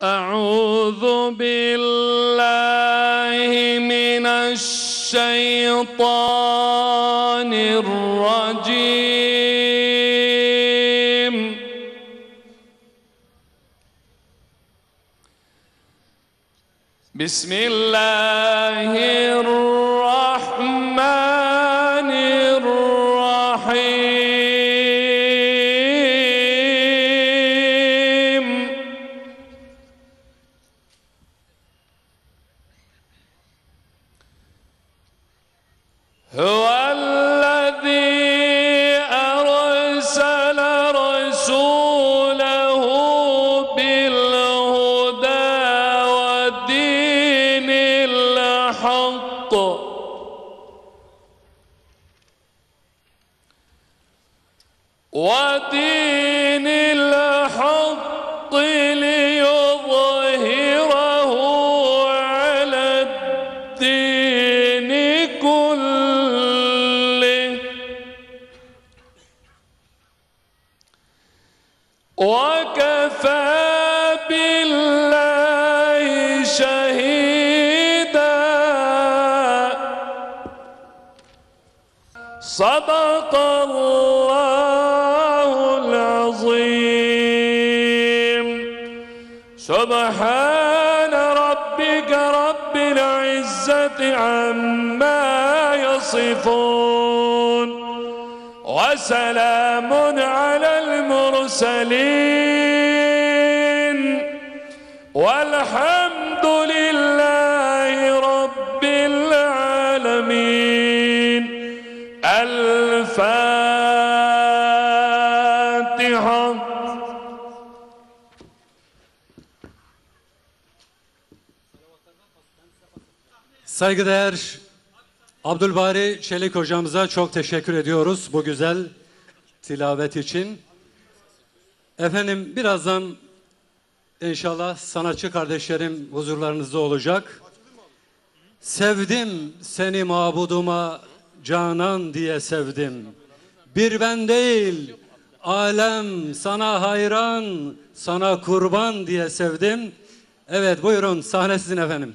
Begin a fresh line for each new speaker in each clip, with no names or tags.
أعوذ بالله من الشيطان الرجيم بسم الله الرحمن الرحيم هو الذي أرسل رسوله بالهدى ودين الحق ليظهره على الدين كله وكفى بالله شهيدا صدق الله العظيم سبحان ربك رب العزة عما يصفون وسلام على المرسلين والحمد لله رب العالمين الفاتحة.
Saygıdeğer Abdülbari Çelik hocamıza çok teşekkür ediyoruz bu güzel tilavet için. Efendim birazdan inşallah sanatçı kardeşlerim huzurlarınızda olacak. Sevdim seni mabuduma canan diye sevdim. Bir ben değil alem sana hayran, sana kurban diye sevdim. Evet buyurun sahne sizin efendim.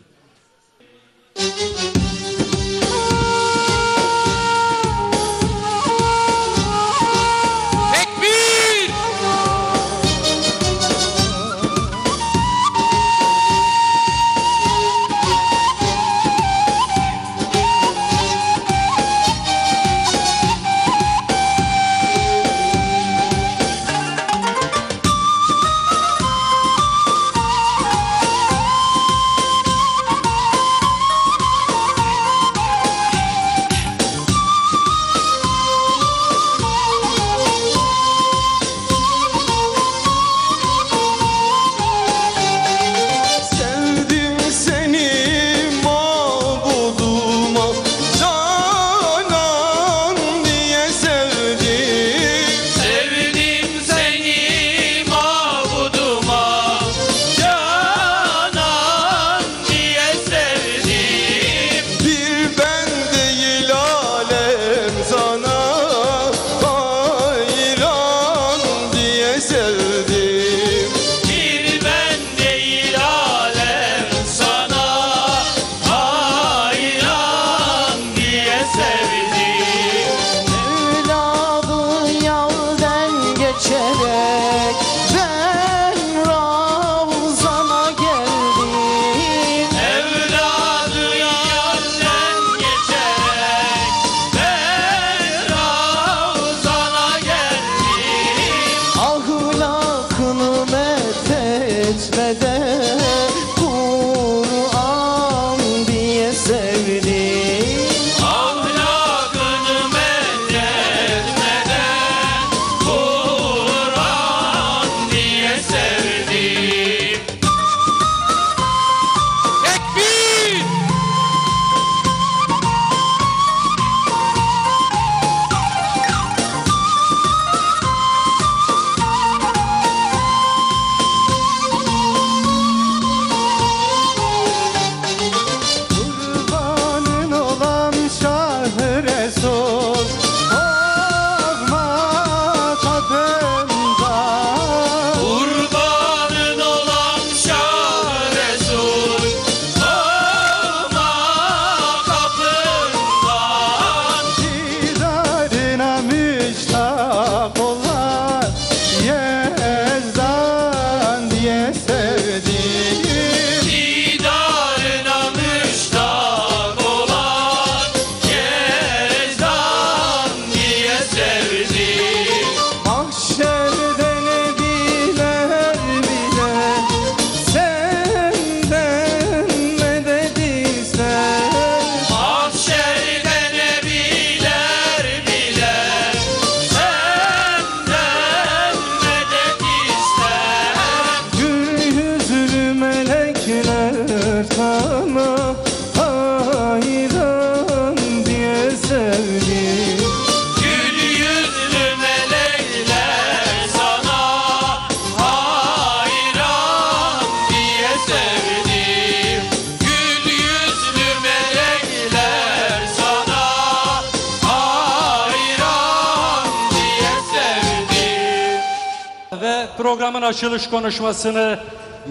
programın açılış konuşmasını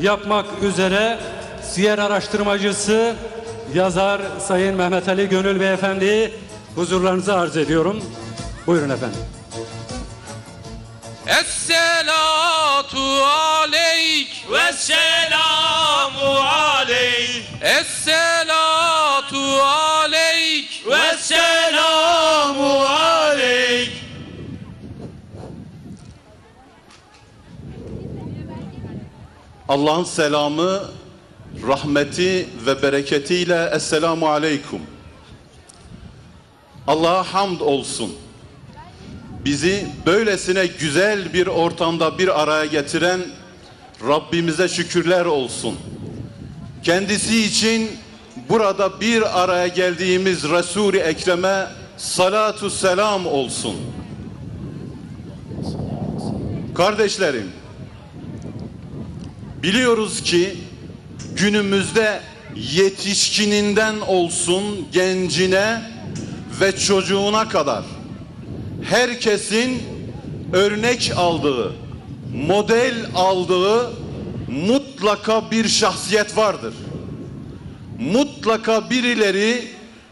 yapmak üzere siyer araştırmacısı, yazar Sayın Mehmet Ali Gönül Beyefendi'yi huzurlarınıza arz ediyorum. Buyurun efendim.
Esselatu aleyk
ve selamu aleyk
Esselatu aleyk
ve selamu aleyk.
Allah'ın selamı, rahmeti ve bereketiyle Esselamu Aleyküm. Allah'a hamd olsun. Bizi böylesine güzel bir ortamda bir araya getiren Rabbimize şükürler olsun. Kendisi için burada bir araya geldiğimiz Resul-i Ekrem'e salatu selam olsun. Kardeşlerim, biliyoruz ki günümüzde yetişkininden olsun gencine ve çocuğuna kadar herkesin örnek aldığı, model aldığı mutlaka bir şahsiyet vardır. Mutlaka birileri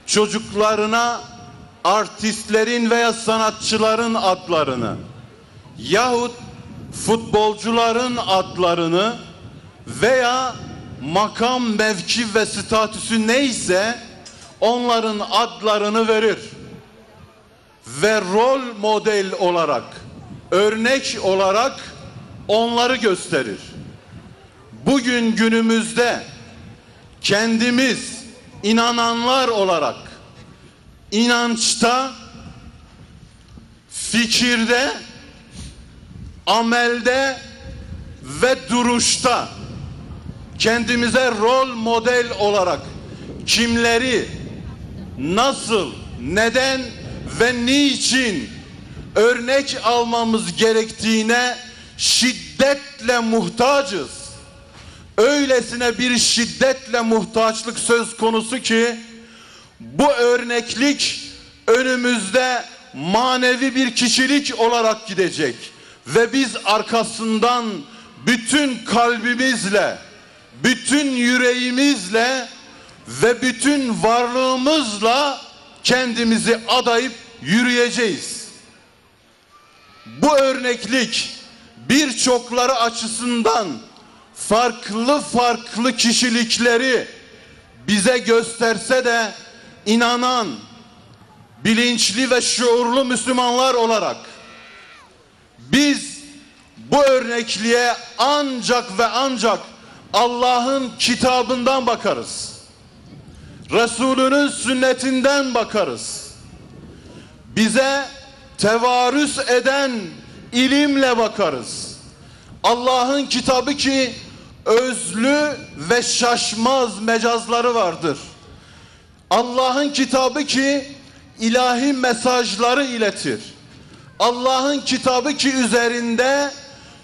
çocuklarına artistlerin veya sanatçıların adlarını yahut futbolcuların adlarını veya makam, mevki ve statüsü neyse onların adlarını verir ve rol model olarak, örnek olarak onları gösterir. Bugün günümüzde kendimiz inananlar olarak inançta, fikirde, amelde ve duruşta kendimize rol model olarak kimleri, nasıl, neden ve niçin örnek almamız gerektiğine şiddetle muhtacız. Öylesine bir şiddetle muhtaçlık söz konusu ki bu örneklik önümüzde manevi bir kişilik olarak gidecek ve biz arkasından bütün kalbimizle, bütün yüreğimizle ve bütün varlığımızla kendimizi adayıp yürüyeceğiz. Bu örneklik birçokları açısından farklı farklı kişilikleri bize gösterse de inanan, bilinçli ve şuurlu Müslümanlar olarak biz bu örnekliğe ancak ve ancak Allah'ın kitabından bakarız. Resulünün sünnetinden bakarız. Bize tevarüs eden ilimle bakarız. Allah'ın kitabı ki özlü ve şaşmaz mecazları vardır. Allah'ın kitabı ki ilahi mesajları iletir. Allah'ın kitabı ki üzerinde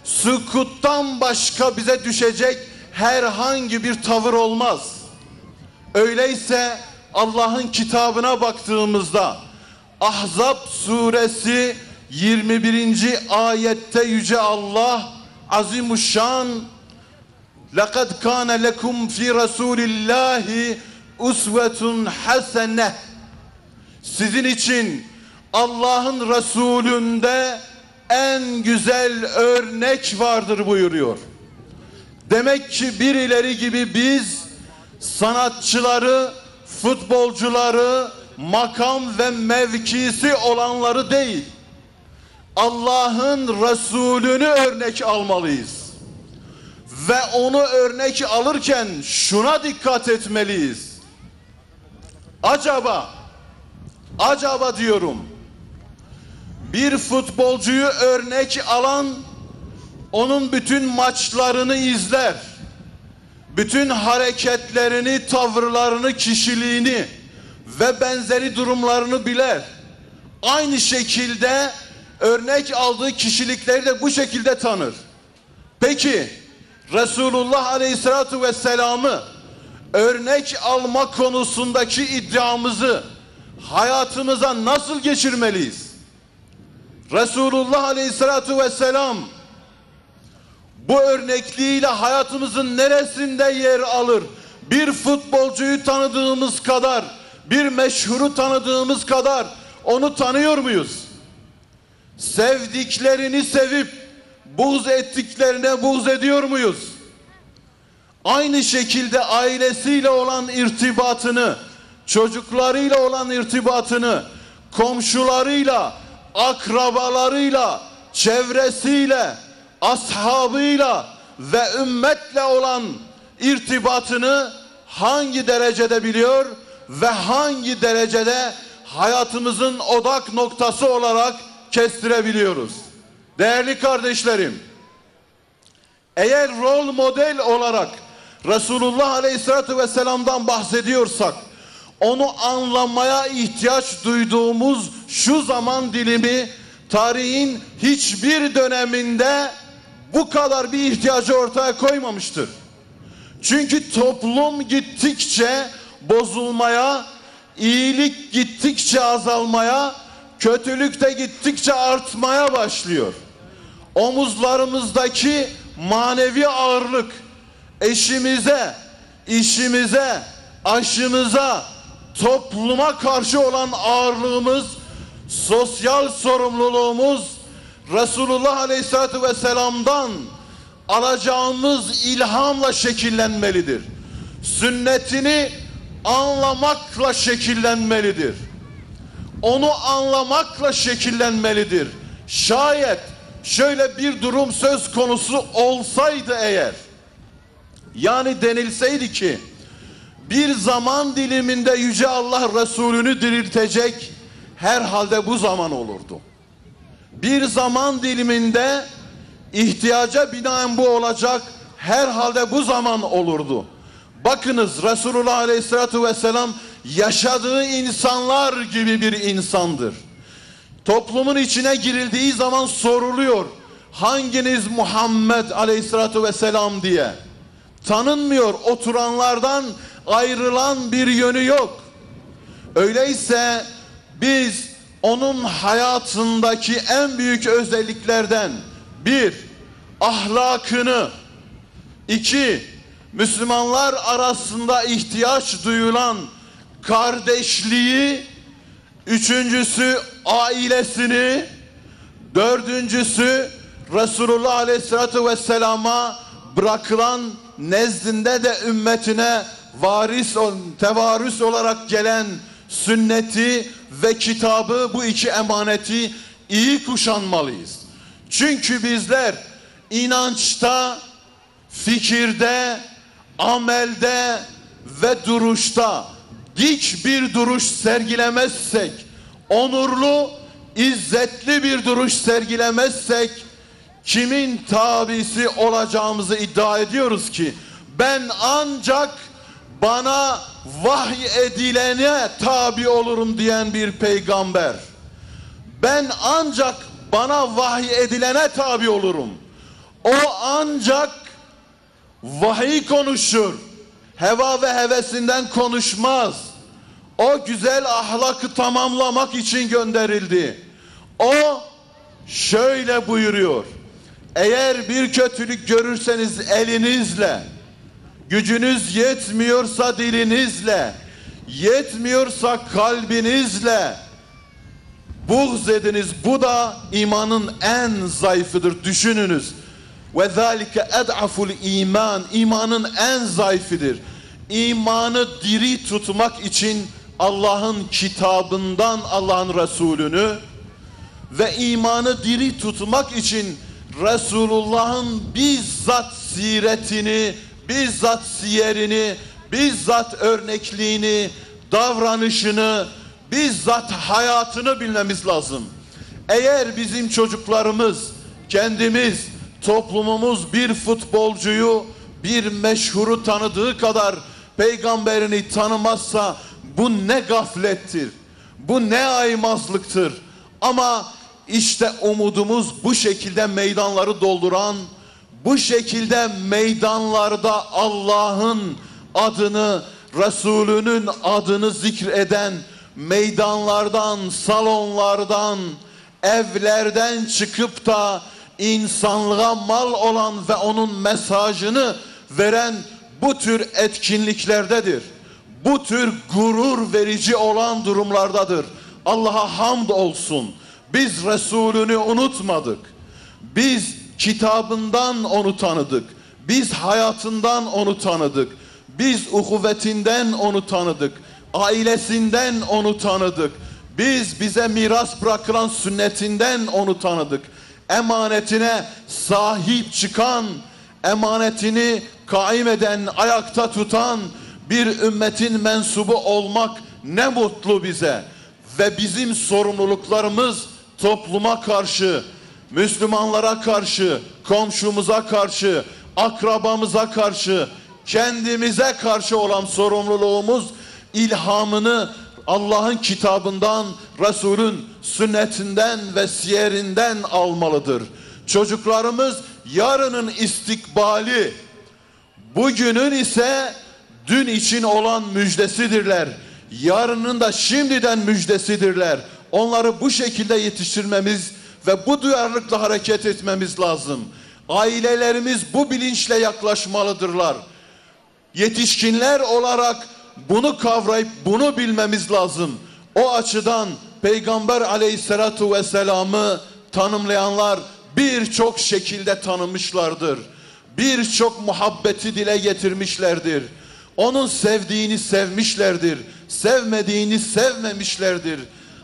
sükuttan başka bize düşecek herhangi bir tavır olmaz. Öyleyse Allah'ın kitabına baktığımızda Ahzab suresi 21. ayette Yüce Allah Azimuşşan لَقَدْ كَانَ لَكُمْ فِي رَسُولِ اللّٰهِ اُسْوَةٌ حَسَنَةٌ Sizin için Allah'ın Resulü'nde en güzel örnek vardır buyuruyor. Demek ki birileri gibi biz sanatçıları, futbolcuları, makam ve mevkisi olanları değil, Allah'ın Resulünü örnek almalıyız. Ve onu örnek alırken şuna dikkat etmeliyiz. Acaba diyorum, bir futbolcuyu örnek alan onun bütün maçlarını izler. Bütün hareketlerini, tavırlarını, kişiliğini ve benzeri durumlarını biler. Aynı şekilde örnek aldığı kişilikleri de bu şekilde tanır. Peki Resulullah Aleyhisselatü Vesselam'ı örnek alma konusundaki iddiamızı hayatımıza nasıl geçirmeliyiz? Resulullah Aleyhisselatü Vesselam bu örnekliğiyle hayatımızın neresinde yer alır? Bir futbolcuyu tanıdığımız kadar, bir meşhuru tanıdığımız kadar onu tanıyor muyuz? Sevdiklerini sevip buğz ettiklerine buğz ediyor muyuz? Aynı şekilde ailesiyle olan irtibatını, çocuklarıyla olan irtibatını, komşularıyla, akrabalarıyla, çevresiyle, ashabıyla ve ümmetle olan irtibatını hangi derecede biliyor ve hangi derecede hayatımızın odak noktası olarak kestirebiliyoruz? Değerli kardeşlerim, eğer rol model olarak Resulullah Aleyhisselatü Vesselam'dan bahsediyorsak, onu anlamaya ihtiyaç duyduğumuz şu zaman dilimi tarihin hiçbir döneminde bu kadar bir ihtiyacı ortaya koymamıştır. Çünkü toplum gittikçe bozulmaya, iyilik gittikçe azalmaya, kötülük de gittikçe artmaya başlıyor. Omuzlarımızdaki manevi ağırlık, eşimize, işimize, aşımıza, topluma karşı olan ağırlığımız, sosyal sorumluluğumuz, Resulullah Aleyhisselatü Vesselam'dan alacağımız ilhamla şekillenmelidir. Sünnetini anlamakla şekillenmelidir. Onu anlamakla şekillenmelidir. Şayet şöyle bir durum söz konusu olsaydı eğer, yani denilseydi ki bir zaman diliminde Yüce Allah Resulü'nü diriltecek, herhalde bu zaman olurdu. Bir zaman diliminde ihtiyaca binaen bu olacak, herhalde bu zaman olurdu. Bakınız, Resulullah Aleyhisselatü Vesselam yaşadığı insanlar gibi bir insandır. Toplumun içine girildiği zaman soruluyor, hanginiz Muhammed Aleyhisselatü Vesselam diye. Tanınmıyor, oturanlardan ayrılan bir yönü yok. Öyleyse biz onun hayatındaki en büyük özelliklerden bir, ahlakını, iki, Müslümanlar arasında ihtiyaç duyulan kardeşliği, üçüncüsü ailesini, dördüncüsü Resulullah Aleyhisselatü Vesselam'a bırakılan, nezdinde de ümmetine tevarüs olarak gelen sünneti ve kitabı, bu iki emaneti iyi kuşanmalıyız. Çünkü bizler inançta, fikirde, amelde ve duruşta dik bir duruş sergilemezsek, onurlu, izzetli bir duruş sergilemezsek, kimin tabisi olacağımızı iddia ediyoruz ki, ben ancak bana vahiy edilene tabi olurum diyen bir peygamber, ben ancak bana vahiy edilene tabi olurum, o ancak vahiy konuşur, heva ve hevesinden konuşmaz, o güzel ahlakı tamamlamak için gönderildi. O şöyle buyuruyor: eğer bir kötülük görürseniz elinizle, gücünüz yetmiyorsa dilinizle, yetmiyorsa kalbinizle buğz ediniz. Bu da imanın en zayıfıdır. Düşününüz. Ve zâlike ed'aful iman. İmanın en zayıfıdır. İmanı diri tutmak için Allah'ın kitabından Allah'ın Resulünü ve imanı diri tutmak için Resulullah'ın bizzat siretini, bizzat siyerini, bizzat örnekliğini, davranışını, bizzat hayatını bilmemiz lazım. Eğer bizim çocuklarımız, kendimiz, toplumumuz bir futbolcuyu, bir meşhuru tanıdığı kadar peygamberini tanımazsa bu ne gaflettir, bu ne aymazlıktır. Ama işte umudumuz bu şekilde meydanları dolduran, bu şekilde meydanlarda Allah'ın adını, Resulünün adını zikreden, meydanlardan, salonlardan, evlerden çıkıp da insanlığa mal olan ve onun mesajını veren bu tür etkinliklerdedir. Bu tür gurur verici olan durumlardadır. Allah'a hamd olsun. Biz Resulünü unutmadık. Biz kitabından onu tanıdık. Biz hayatından onu tanıdık. Biz uhuvvetinden onu tanıdık. Ailesinden onu tanıdık. Biz bize miras bırakılan sünnetinden onu tanıdık. Emanetine sahip çıkan, emanetini kaim eden, ayakta tutan bir ümmetin mensubu olmak ne mutlu bize. Ve bizim sorumluluklarımız topluma karşı, Müslümanlara karşı, komşumuza karşı, akrabamıza karşı, kendimize karşı olan sorumluluğumuz ilhamını Allah'ın kitabından, Resul'ün sünnetinden ve siyerinden almalıdır. Çocuklarımız yarının istikbali, bugünün ise dün için olan müjdesidirler. Yarının da şimdiden müjdesidirler. Onları bu şekilde yetiştirmemiz ve bu duyarlılıkla hareket etmemiz lazım. Ailelerimiz bu bilinçle yaklaşmalıdırlar. Yetişkinler olarak bunu kavrayıp bunu bilmemiz lazım. O açıdan Peygamber aleyhissalatu vesselam'ı tanımlayanlar birçok şekilde tanımışlardır. Birçok muhabbeti dile getirmişlerdir. Onun sevdiğini sevmişlerdir. Sevmediğini sevmemişlerdir.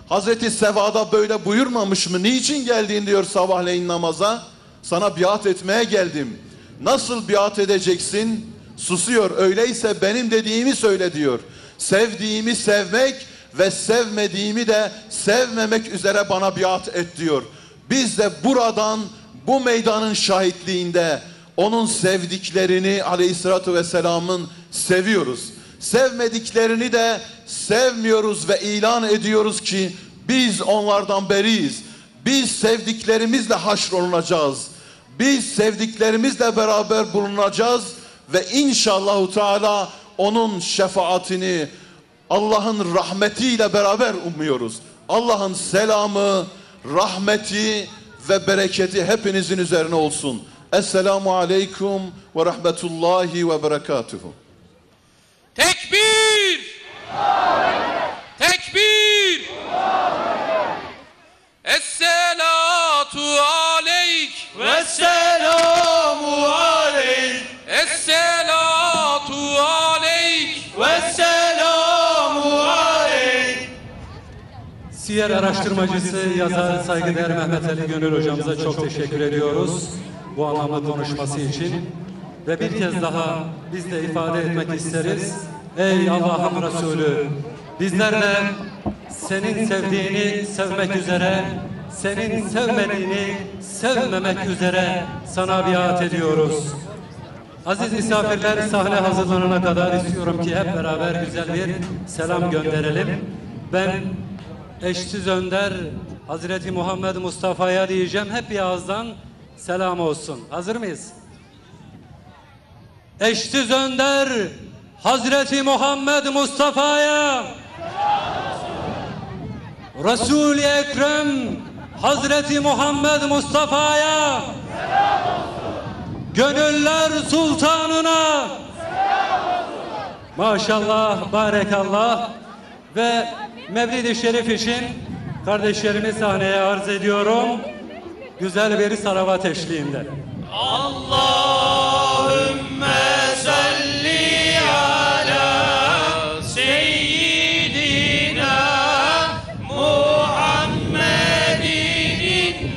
Hazreti Seva'da böyle buyurmamış mı? Niçin geldin diyor sabahleyin namaza? Sana biat etmeye geldim. Nasıl biat edeceksin? Susuyor. Öyleyse benim dediğimi söyle diyor. Sevdiğimi sevmek ve sevmediğimi de sevmemek üzere bana biat et diyor. Biz de buradan bu meydanın şahitliğinde onun sevdiklerini aleyhissalatü vesselamın seviyoruz. Sevmediklerini de sevmiyoruz ve ilan ediyoruz ki biz onlardan beriyiz. Biz sevdiklerimizle haşrolunacağız. Biz sevdiklerimizle beraber bulunacağız ve inşallahu teala onun şefaatini Allah'ın rahmetiyle beraber umuyoruz. Allah'ın selamı, rahmeti ve bereketi hepinizin üzerine olsun. Esselamu aleyküm ve rahmetullahi ve berekatuhu.
Tekbir! Tekbir! Es-selatu aleyk!
Vesselamu aleyk.
Es-selatu aleyk!
Vesselamu aleyk.
Siyer araştırmacısı, yazar, saygıdeğer Mehmet Ali Gönül hocamıza çok teşekkür ediyoruz bu anlamlı konuşması için. Ve bir kez daha biz de ifade etmek isteriz. Ey Allah'ın Resulü, bizlerle senin sevdiğini sevmek üzere, senin sevmediğini sevmemek üzere sana biat ediyoruz. Aziz misafirler, sahne hazırlanana kadar istiyorum ki hep beraber güzel bir selam gönderelim. Ben eşsiz önder Hazreti Muhammed Mustafa'ya diyeceğim. Hep bir ağızdan selam olsun. Hazır mıyız? Eşsiz önder Hazreti Muhammed Mustafa'ya, Resul-i Ekrem Hazreti Muhammed Mustafa'ya, gönüller sultanına, maşallah, barekallah. Ve Mevlid-i Şerif için kardeşlerimi sahneye arz ediyorum. Güzel bir salavat eşliğinde.
Allahümme salli ala seyyidina Muhammedin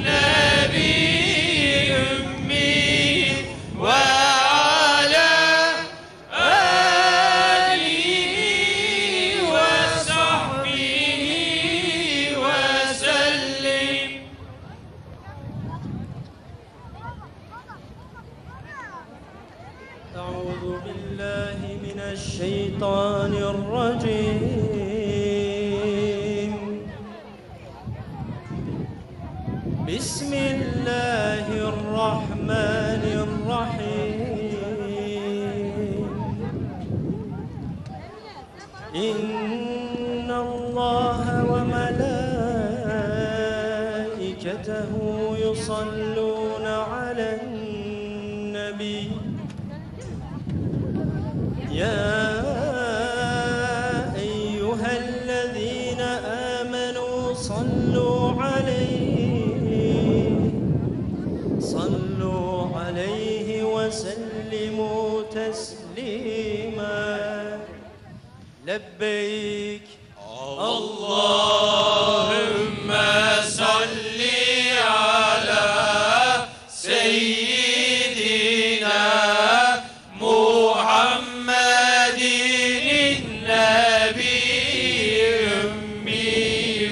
nebi ümmi ve ala alihi ve sahbihi ve sellim.
أعوذ بالله من الشيطان الرجيم بسم الله الرحمن الرحيم إن الله وملائكته يصلون يا أيها الذين آمنوا صلوا عليه وسلموا تسليما لبيك
اللهم صل على سيدنا محمد النبي الأمي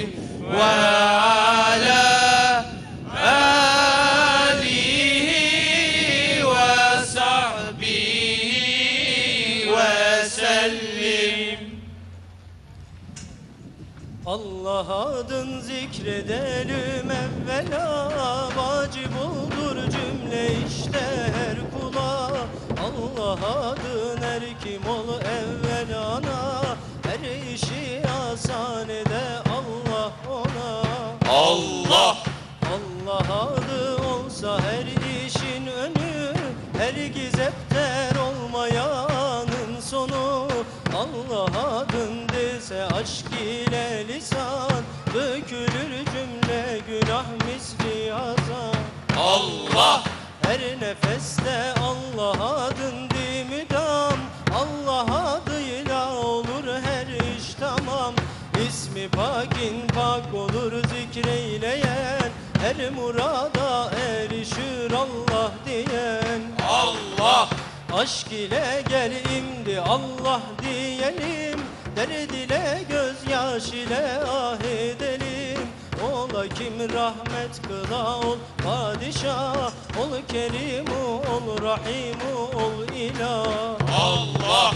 وعلى آله وصحبه وسلم.
Allah adın zikredelim evvela, vacip olur cümle işte her kula. Allah adın her kim ol evvel ana, her işi asan ede Allah ona.
Allah
Allah adı olsa her işin önü, her gizepter olmayanın sonu. Allah adın dese aşk ile lisan, dökülür cümle günah misli hazan.
Allah
Her nefeste Allah adın dimidam, Allah adıyla olur her iş tamam. İsmi pakin pak olur zikreyleyen, her murada erişir Allah diyen.
Allah
Aşk ile gel imdi Allah diyelim, derd ile gözyaş ile ah edelim. Ola kim rahmet kıla ol padişah, ol kerimu ol rahimu ol ilah.
Allah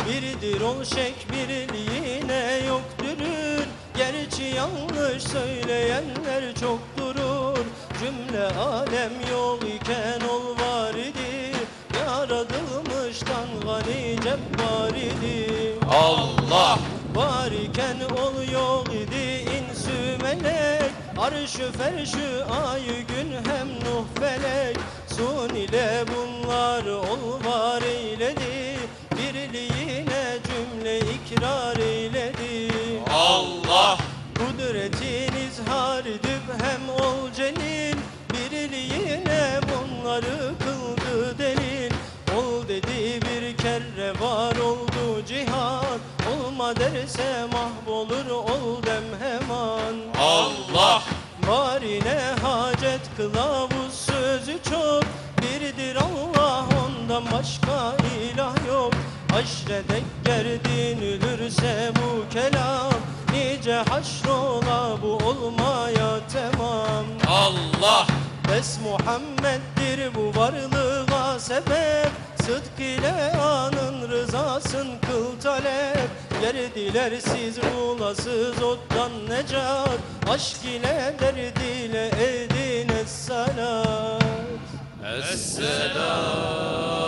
Birdir ol şek birliğine yokturur, gerçi yanlış söyleyenler çok durur. Cümle alem yok iken ol var idi, yaratılmıştan gani cebbar idi.
Allah
Var iken ol yok idi insü melek, arş-ı ferş-ü ay-ı gün hem nuh felek. Sun ile bunlar ol var eyledi, birliğine cümle ikrar eyledi.
Allah
Kudretin izhar edip hem ol celil, birliğine bunları kıldı delil. Ol dedi bir kere var oldu cihan, olma derse mahvolur ol dem hemen.
Allah
Varine hacet kılavuz sözü çok, birdir Allah ondan başka ilah yok. Haşredek gerdinülürse bu kelam, nice haşrola bu olmaya tamam.
Allah
Bes Muhammed'dir bu varlığa sebep, sıdk ile anın rızasın kıl talep. Yerdilersiz rulasız ottan necat, aşk ile derd ile edin es-salat.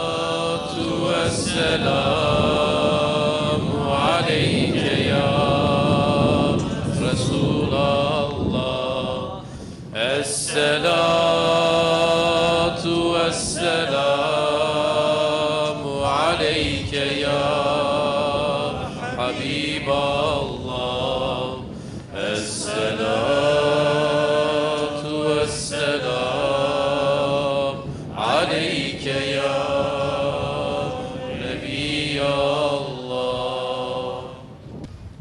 Esselatu vesselamu aleyke ya Resulallah. Esselatu vesselamu aleyke ya Habiballah. Esselatu vesselam aleyke ya Nebiyallah.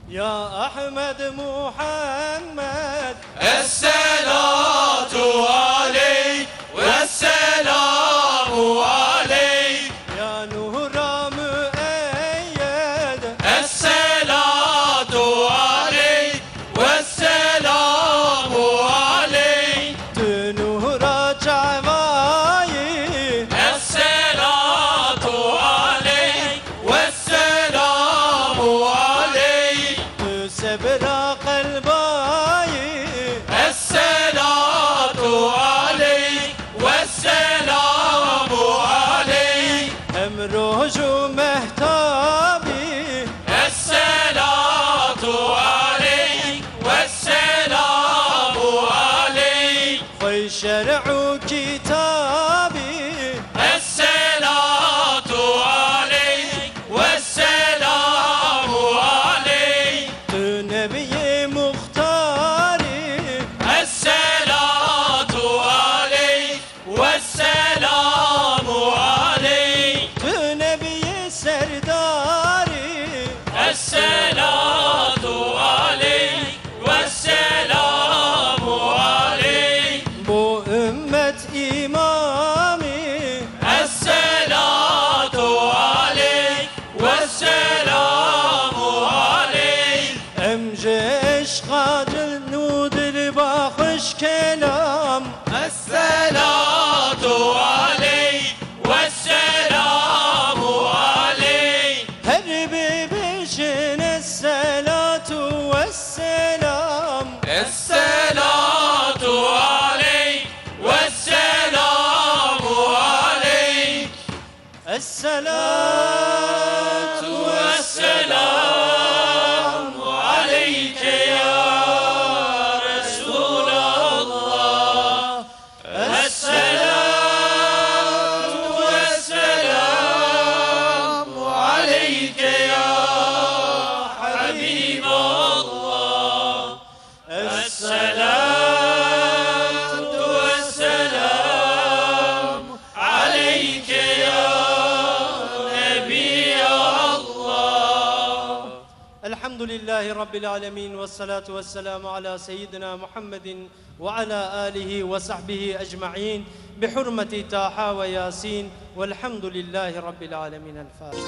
Ya Ahmed Muhammed,
Esselatu aleyk vesselamu aleyk.
ya Nuhra müeyyed,
Esselatu aleyk vesselamu aleyk.
Nuhra çavayi,
Esselatu aleyk vesselamu aleyk.
sebra kalbayi.
Esselatu
serdari.
Esselatu aleyk vesselamu aleyk.
Bu ümmet imamı.
Esselatu aleyk vesselamu aleyk.
Emce eşkacı nudir bakış kelam.
Esselatu aleyk vesselamu aleyk.
Her bebişin esselatu vesselam.
Esselatu aleyk vesselamu aleyk.
Esselatu
Vesselamu aleyke ya Resulallah. Esselatu vesselamu aleyke ya Habiballah. Esselatu vesselamu aleyke ya Nebiyallah.
Elhamdülillahi Rabbil alemin ve salatu ve selamu ala seyyidina Muhammedin ve ala alihi ve sahbihi ecma'in bi hurmeti Taha ve Yasin velhamdülillahi Rabbil alemin. El Fatiha.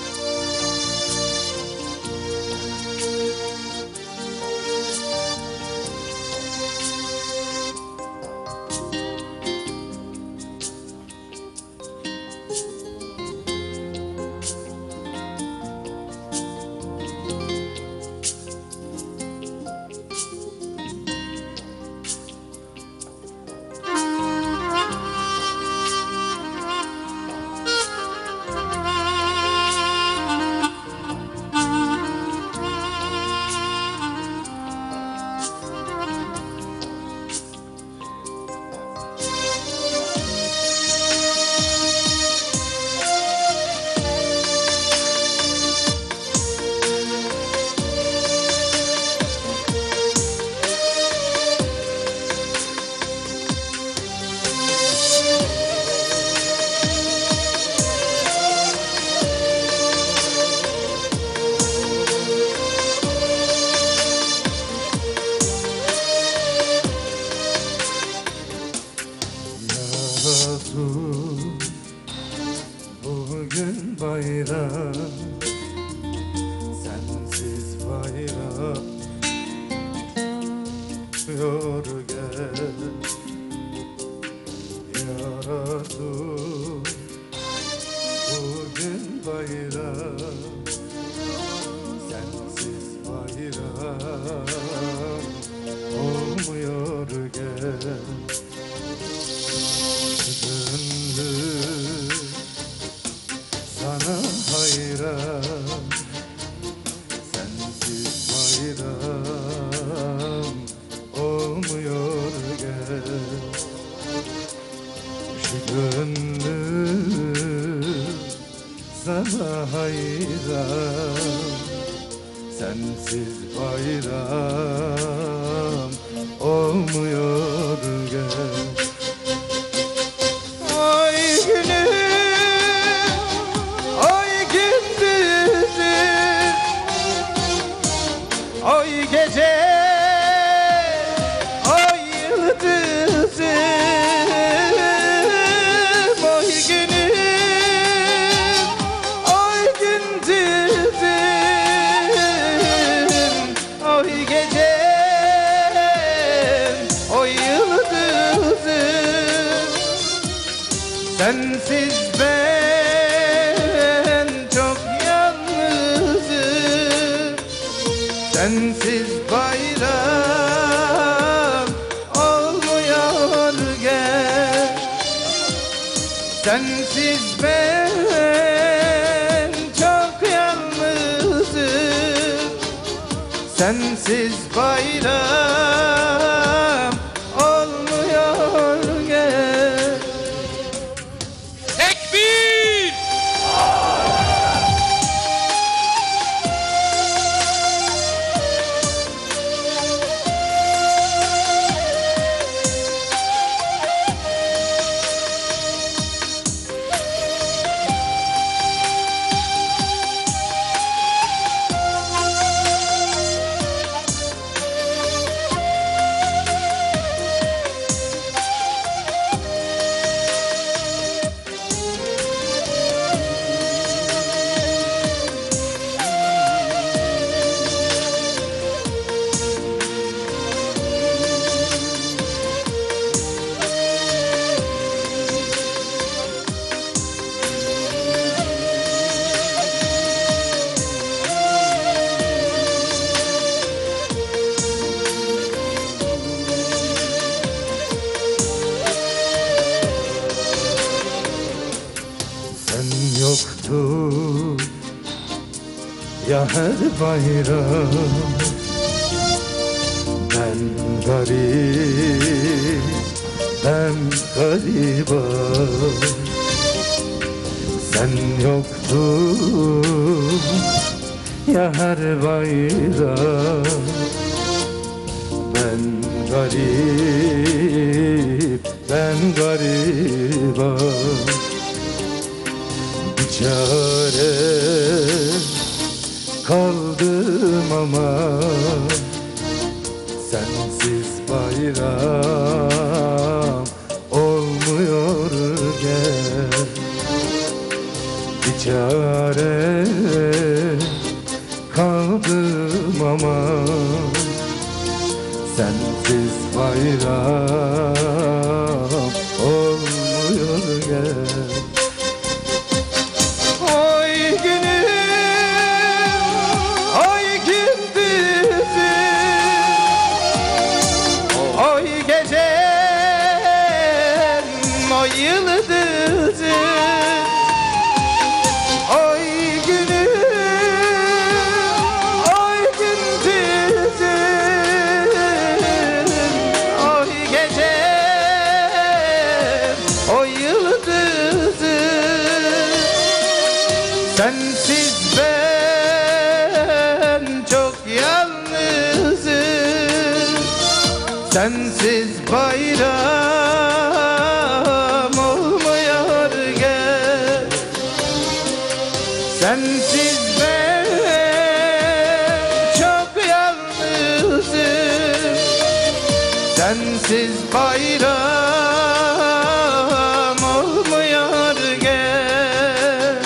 Bugün bayram, sensiz bayram yor gel. Ya Resul, bugün bayram, sensiz bayram olmuyor gel. Gönlüm sana hayran, sensiz bayram olmuyor gel. Şu gönlüm sana hayran, sensiz bayram olmuyor gel. Ay günüm, ay gündüzüm, ay gece, ay yıldızım. Ay günüm, ay gündüzüm, ay gece, ay yıldızım. Sensiz ben çok yalnızım. Sensiz bayram olmuyor gel. Sensiz ben çok yalnızım. Sensiz bayram olmuyor gel.
Tekbir!
ya her bayram. Ben garip, ben gariban. Sen yoktun ya her bayram. Ben garip, ben gariban. Bir çare kaldım ama sensiz bayram olmuyor gel. Bir çare kaldım ama sensiz bayram olmuyor gel. Oy günüm, oy gündüzüm, oy gecem, oy yıldızım. Oy günüm, oy gündüzüm, oy gecem, oy yıldızım. Sensiz ben çok yalnızım. Sensiz bayram olmuyor gel. Sensiz ben çok yalnızım. Sensiz bayram olmuyor gel.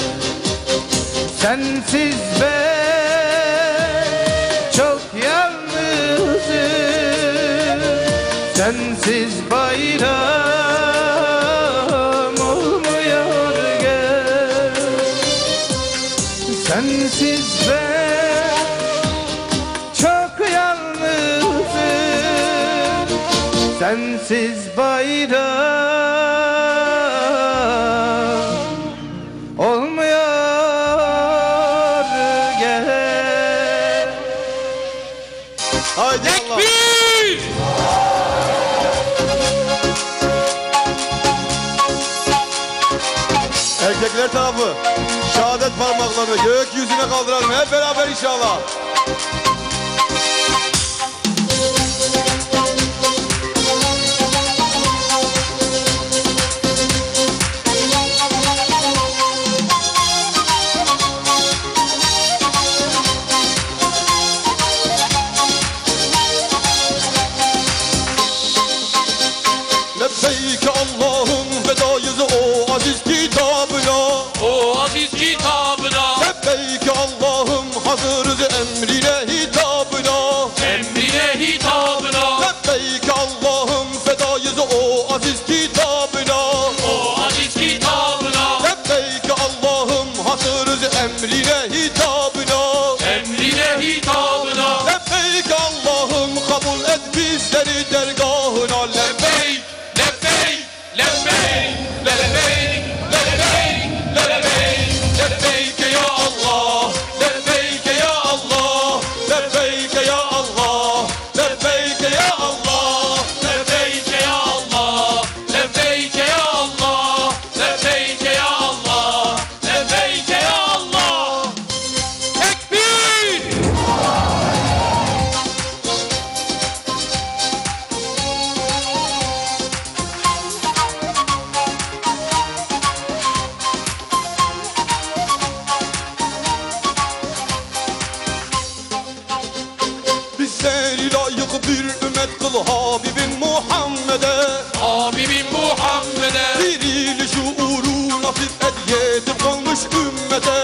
Sensiz ben çok yalnızım. Sensiz bayram olmuyor gel. Sensiz ben çok yalnızım. Sensiz bayram olmuyor gel.
Haydi Allah.
Bir!
Erkekler tarafı şehadet parmaklarını gökyüzüne kaldıralım hep beraber inşallah. Lebbeyk Allah'ım fedayız o aziz kitabına.
O aziz kitabına,
Lebbeyk Allah'ım hazırız emrine hitabına.
emrine hitabına.
Lebbeyk Allah'ım fedayız o aziz kitabına.
O aziz kitabına,
Lebbeyk Allah'ım hazırız emrine hitabına.
emrine hitabına.
Lebbeyk Allah'ım kabul et bizleri dergahına.
Lebbeyk, lebbeyk, lebbeyk, lebbeyk, lebbeyk, lebbeyk, lebbeyk ya Allah, lebbeyk ya Allah,
Lebbeyk ya Allah, lebbeyk ya Allah.
lebbeyk ya Allah, lebbeyk ya Allah, lebbeyk ya Allah, lebbeyk ya Allah. Tekbir!
Bizleri layık bir ümmet kıl Habibin Muhammed'e.
Habibim Muhammed'e,
Dirilişi uğru nasip hediyeti kalmış ümmete.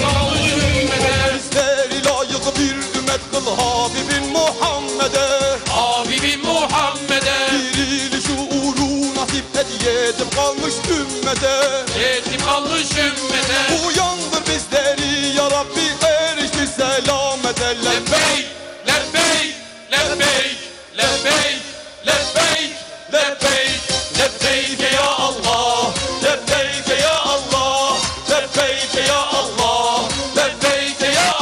kalmış ümmete.
Bizleri layık bir ümmet kıl Habibin Muhammed'e.
Habibim Muhammed'e,
Dirilişi uğru nasip hediyeti kalmış ümmete.
yetim kalmış ümmete.
Uyandır bizleri ya Rabbi eriştir selamete.
Lebbeyk, lebbeyk, lebbeyk, lebbeyk, lebbeyk, lebbeyk, lebbeyk ya Allah,
Lebbeyk ya Allah, lebbeyk ya Allah,
lebbeyk ya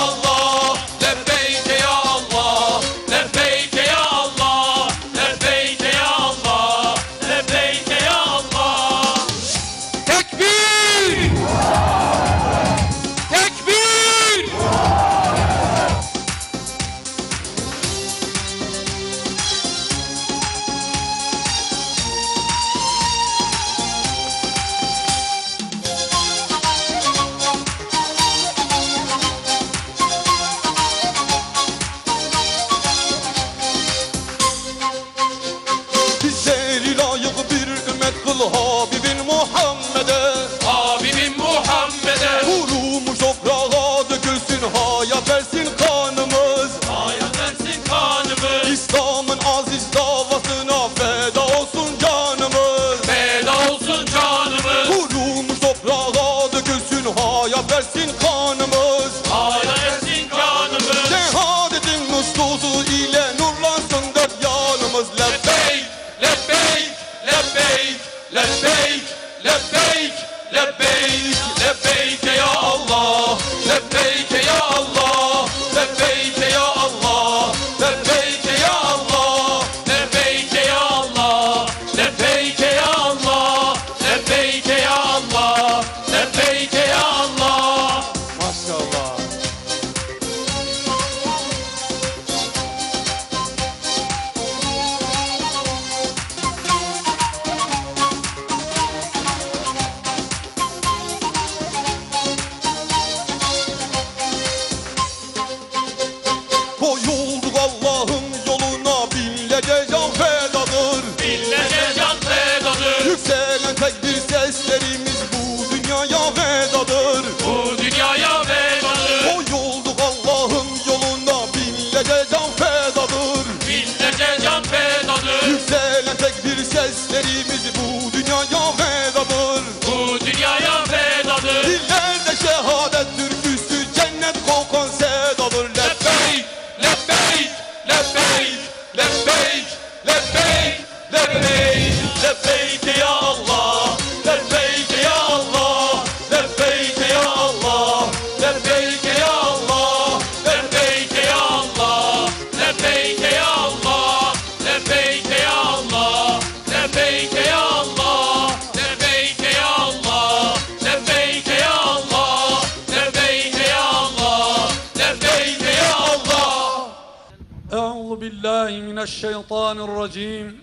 Koyulduk Allah'ın yoluna binlerce can fedadır.
Binlerce can fedadır.
Yükselen tekbir seslerimiz bu dünyaya vedadır.
Bu dünyaya vedadır.
Koyulduk Allah'ın yoluna binlerce can fedadır.
Binlerce can fedadır.
Yükselen tekbir seslerimiz bu dünyaya vedadır.
Bu dünyaya vedadır.
Dillerde şehadet türküsü cennet kokan sedadır.
Lebbeyk, lebbeyk, lebbeyk, lebbeyk, lebbeyk, lebbeyk, lebbeyk ya Allah, lebbeyk ya Allah, lebbeyk ya Allah, lebbeyk ya Allah, lebbeyk ya Allah, lebbeyk ya Allah, lebbeyk ya Allah, lebbeyk ya Allah, lebbeyk ya Allah, lebbeyk ya Allah, lebbeyk ya Allah, lebbeyk ya Allah.
أعوذ بالله من الشيطان الرجيم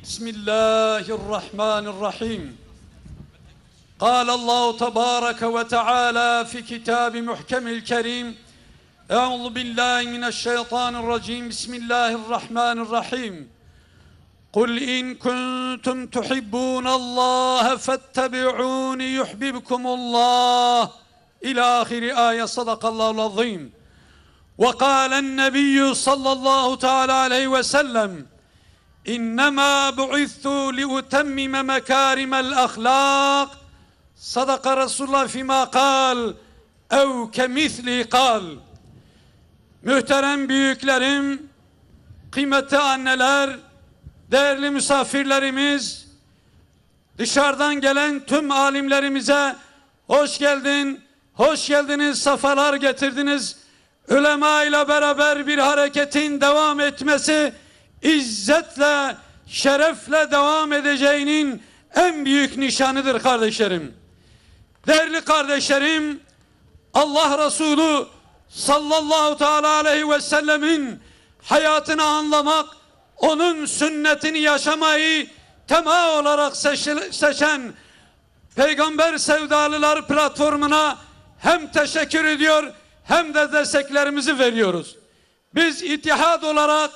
بسم الله الرحمن الرحيم قال الله تبارك وتعالى في كتاب محكم الكريم أعوذ بالله من الشيطان الرجيم بسم الله الرحمن الرحيم قل إن كنتم تحبون الله فاتبعوني يحببكم الله إلى آخر آية صدق الله العظيم وقال النبي صلى الله تعالى عليه وسلم إنما بعثت لأتمم مكارم الأخلاق صدق رسول الله فيما قال أو كمثله قال. Muhterem büyüklerim, kıymetli anneler, değerli misafirlerimiz, dışarıdan gelen tüm alimlerimize hoş geldin, hoş geldiniz, sefalar getirdiniz. Ulema ile beraber bir hareketin devam etmesi, izzetle, şerefle devam edeceğinin en büyük nişanıdır kardeşlerim. Değerli kardeşlerim, Allah Resulü sallallahu teala aleyhi ve sellemin hayatını anlamak, onun sünnetini yaşamayı tema olarak seçen Peygamber Sevdalılar platformuna hem teşekkür ediyor hem de desteklerimizi veriyoruz. Biz İttihad olarak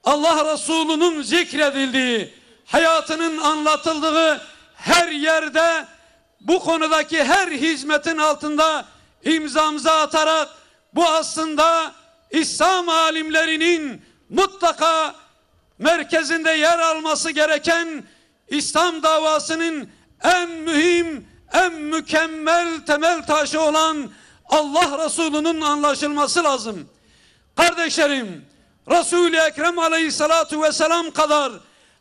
Allah Resulü'nün zikredildiği, hayatının anlatıldığı her yerde bu konudaki her hizmetin altında imzamızı atarak bu aslında İslam alimlerinin mutlaka merkezinde yer alması gereken İslam davasının en mühim, en mükemmel temel taşı olan Allah Resulü'nün anlaşılması lazım. Kardeşlerim, Resul-i Ekrem aleyhissalatu vesselam kadar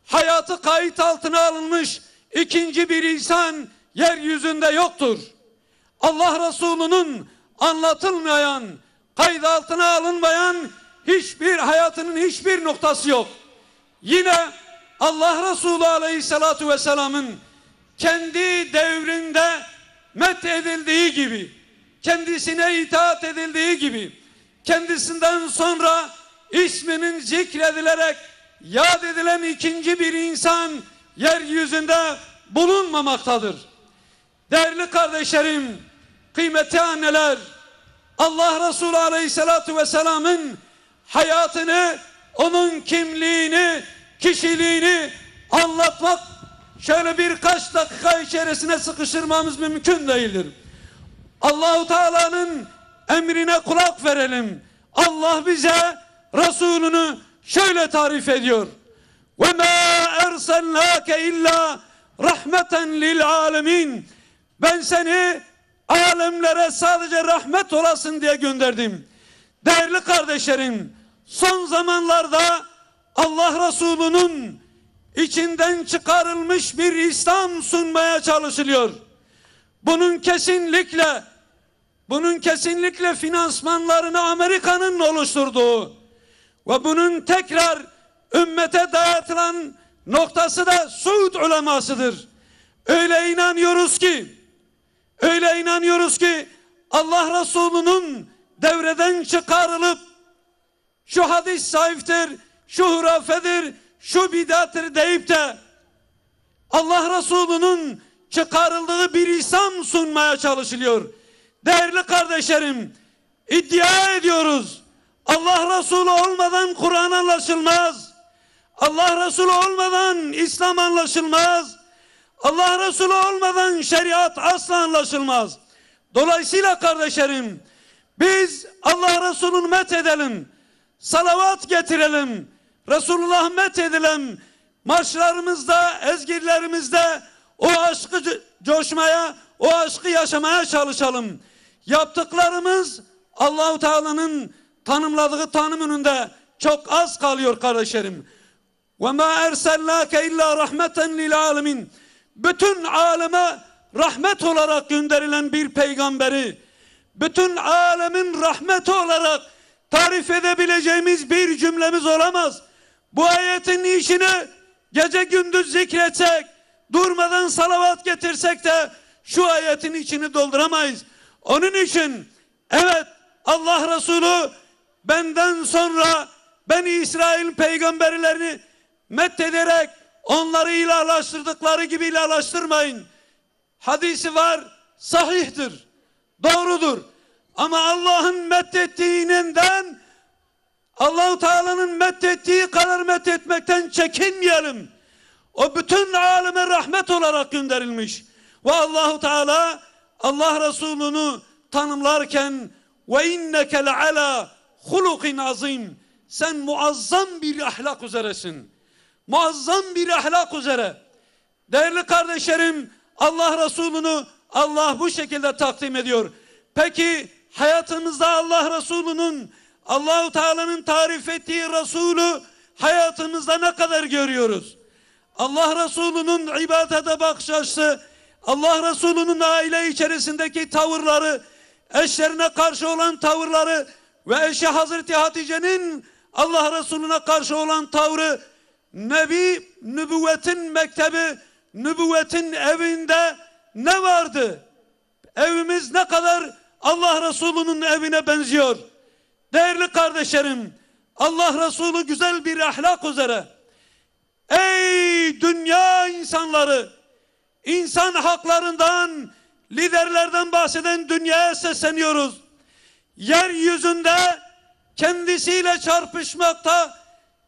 hayatı kayıt altına alınmış ikinci bir insan yeryüzünde yoktur. Allah Resulü'nün anlatılmayan, kayıt altına alınmayan hayatının hiçbir noktası yok. Yine Allah Resulü aleyhissalatu vesselamın kendi devrinde met edildiği gibi, kendisine itaat edildiği gibi, kendisinden sonra isminin zikredilerek yad edilen ikinci bir insan yeryüzünde bulunmamaktadır. Değerli kardeşlerim, kıymetli anneler, Allah Resulü Aleyhisselatü Vesselam'ın hayatını, onun kimliğini, kişiliğini anlatmak şöyle birkaç dakika içerisine sıkıştırmamız mümkün değildir. Allahu Teala'nın emrine kulak verelim. Allah bize Resulünü şöyle tarif ediyor. وَمَا اَرْسَلْنَاكَ اِلَّا رَحْمَةً لِلْعَالَمِينَ. Ben seni alemlere sadece rahmet olasın diye gönderdim. Değerli kardeşlerim, son zamanlarda Allah Resulü'nün içinden çıkarılmış bir İslam sunmaya çalışılıyor. Bunun kesinlikle finansmanlarını Amerika'nın oluşturduğu ve bunun tekrar ümmete dayatılan noktası da Suud ulemasıdır. Öyle inanıyoruz ki Allah Resulü'nün devreden çıkarılıp şu hadis zayıftır, şu hurafedir, şu bidattır deyip de Allah Resulü'nün çıkarıldığı bir İslam sunmaya çalışılıyor. Değerli kardeşlerim, iddia ediyoruz. Allah Resulü olmadan Kur'an anlaşılmaz. Allah Resulü olmadan İslam anlaşılmaz. Allah Resulü olmadan şeriat asla anlaşılmaz. Dolayısıyla kardeşlerim, biz Allah Resulü'nü methedelim, salavat getirelim, Resulullah methedelim, marşlarımızda, ezgilerimizde o aşkı coşmaya, o aşkı yaşamaya çalışalım. Yaptıklarımız Allah-u Teala'nın tanımladığı tanım önünde çok az kalıyor kardeşlerim. وَمَا اَرْسَلْنَاكَ اِلَّا رَحْمَةً لِلْعَالَمِينَ. Bütün aleme rahmet olarak gönderilen bir peygamberi, bütün alemin rahmeti olarak tarif edebileceğimiz bir cümlemiz olamaz. Bu ayetin işini gece gündüz zikretsek, durmadan salavat getirsek de şu ayetin içini dolduramayız. Onun için evet, Allah Resulü benden sonra Beni İsrail peygamberlerini methederek onları ilahlaştırdıkları gibi ilahlaştırmayın. Hadisi var, sahihtir, doğrudur. Ama Allah'ın methettiğinden, Allah-u Teala'nın methettiği kadar methetmekten çekinmeyelim. O bütün aleme rahmet olarak gönderilmiş. Ve Allah-u Teala Allah Resulü'nü tanımlarken ve inneke le'ala hulukin azim. Sen muazzam bir ahlak üzeresin. Muazzam bir ahlak üzere. Değerli kardeşlerim, Allah Resulü'nü Allah bu şekilde takdim ediyor. Peki hayatımızda Allah Resulü'nün, Allah-u Teala'nın tarif ettiği Resulü hayatımızda ne kadar görüyoruz? Allah Resulü'nün ibadete bakış açısı, Allah Resulü'nün aile içerisindeki tavırları, eşlerine karşı olan tavırları ve eşi Hazreti Hatice'nin Allah Resulü'ne karşı olan tavrı, nübüvvetin mektebi, nübüvvetin evinde ne vardı? Evimiz ne kadar Allah Resulü'nün evine benziyor. Değerli kardeşlerim, Allah Resulü güzel bir ahlak üzere. Ey dünya insanları, insan haklarından, liderlerden bahseden dünyaya sesleniyoruz. Yeryüzünde kendisiyle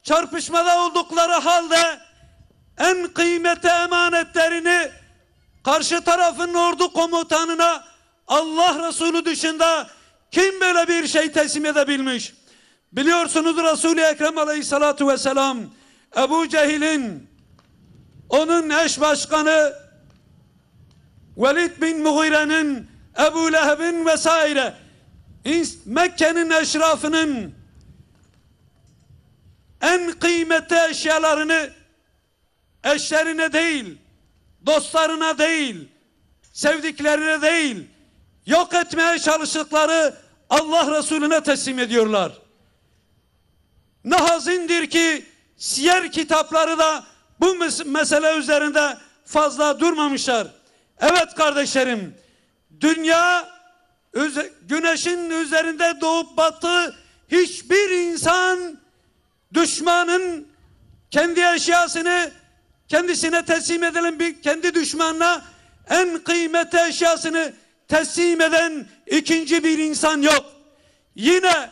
çarpışmada oldukları halde en kıymetli emanetlerini karşı tarafın ordu komutanına Allah Resulü dışında kim böyle bir şey teslim edebilmiş? Biliyorsunuz Resul-i Ekrem Aleyhissalatu vesselam Ebu Cehil'in, onun eş başkanı Velid bin Mughire'nin, Ebu Leheb'in vesaire Mekke'nin eşrafının en kıymetli eşyalarını eşlerine değil, dostlarına değil, sevdiklerine değil, yok etmeye çalıştıkları Allah Resulüne teslim ediyorlar. Ne hazindir ki siyer kitapları da bu mesele üzerinde fazla durmamışlar. Evet kardeşlerim, dünya güneşin üzerinde doğup battığı hiçbir insan düşmanın kendi eşyasını kendisine teslim edilen kendi düşmanına en kıymetli eşyasını teslim eden ikinci bir insan yok. Yine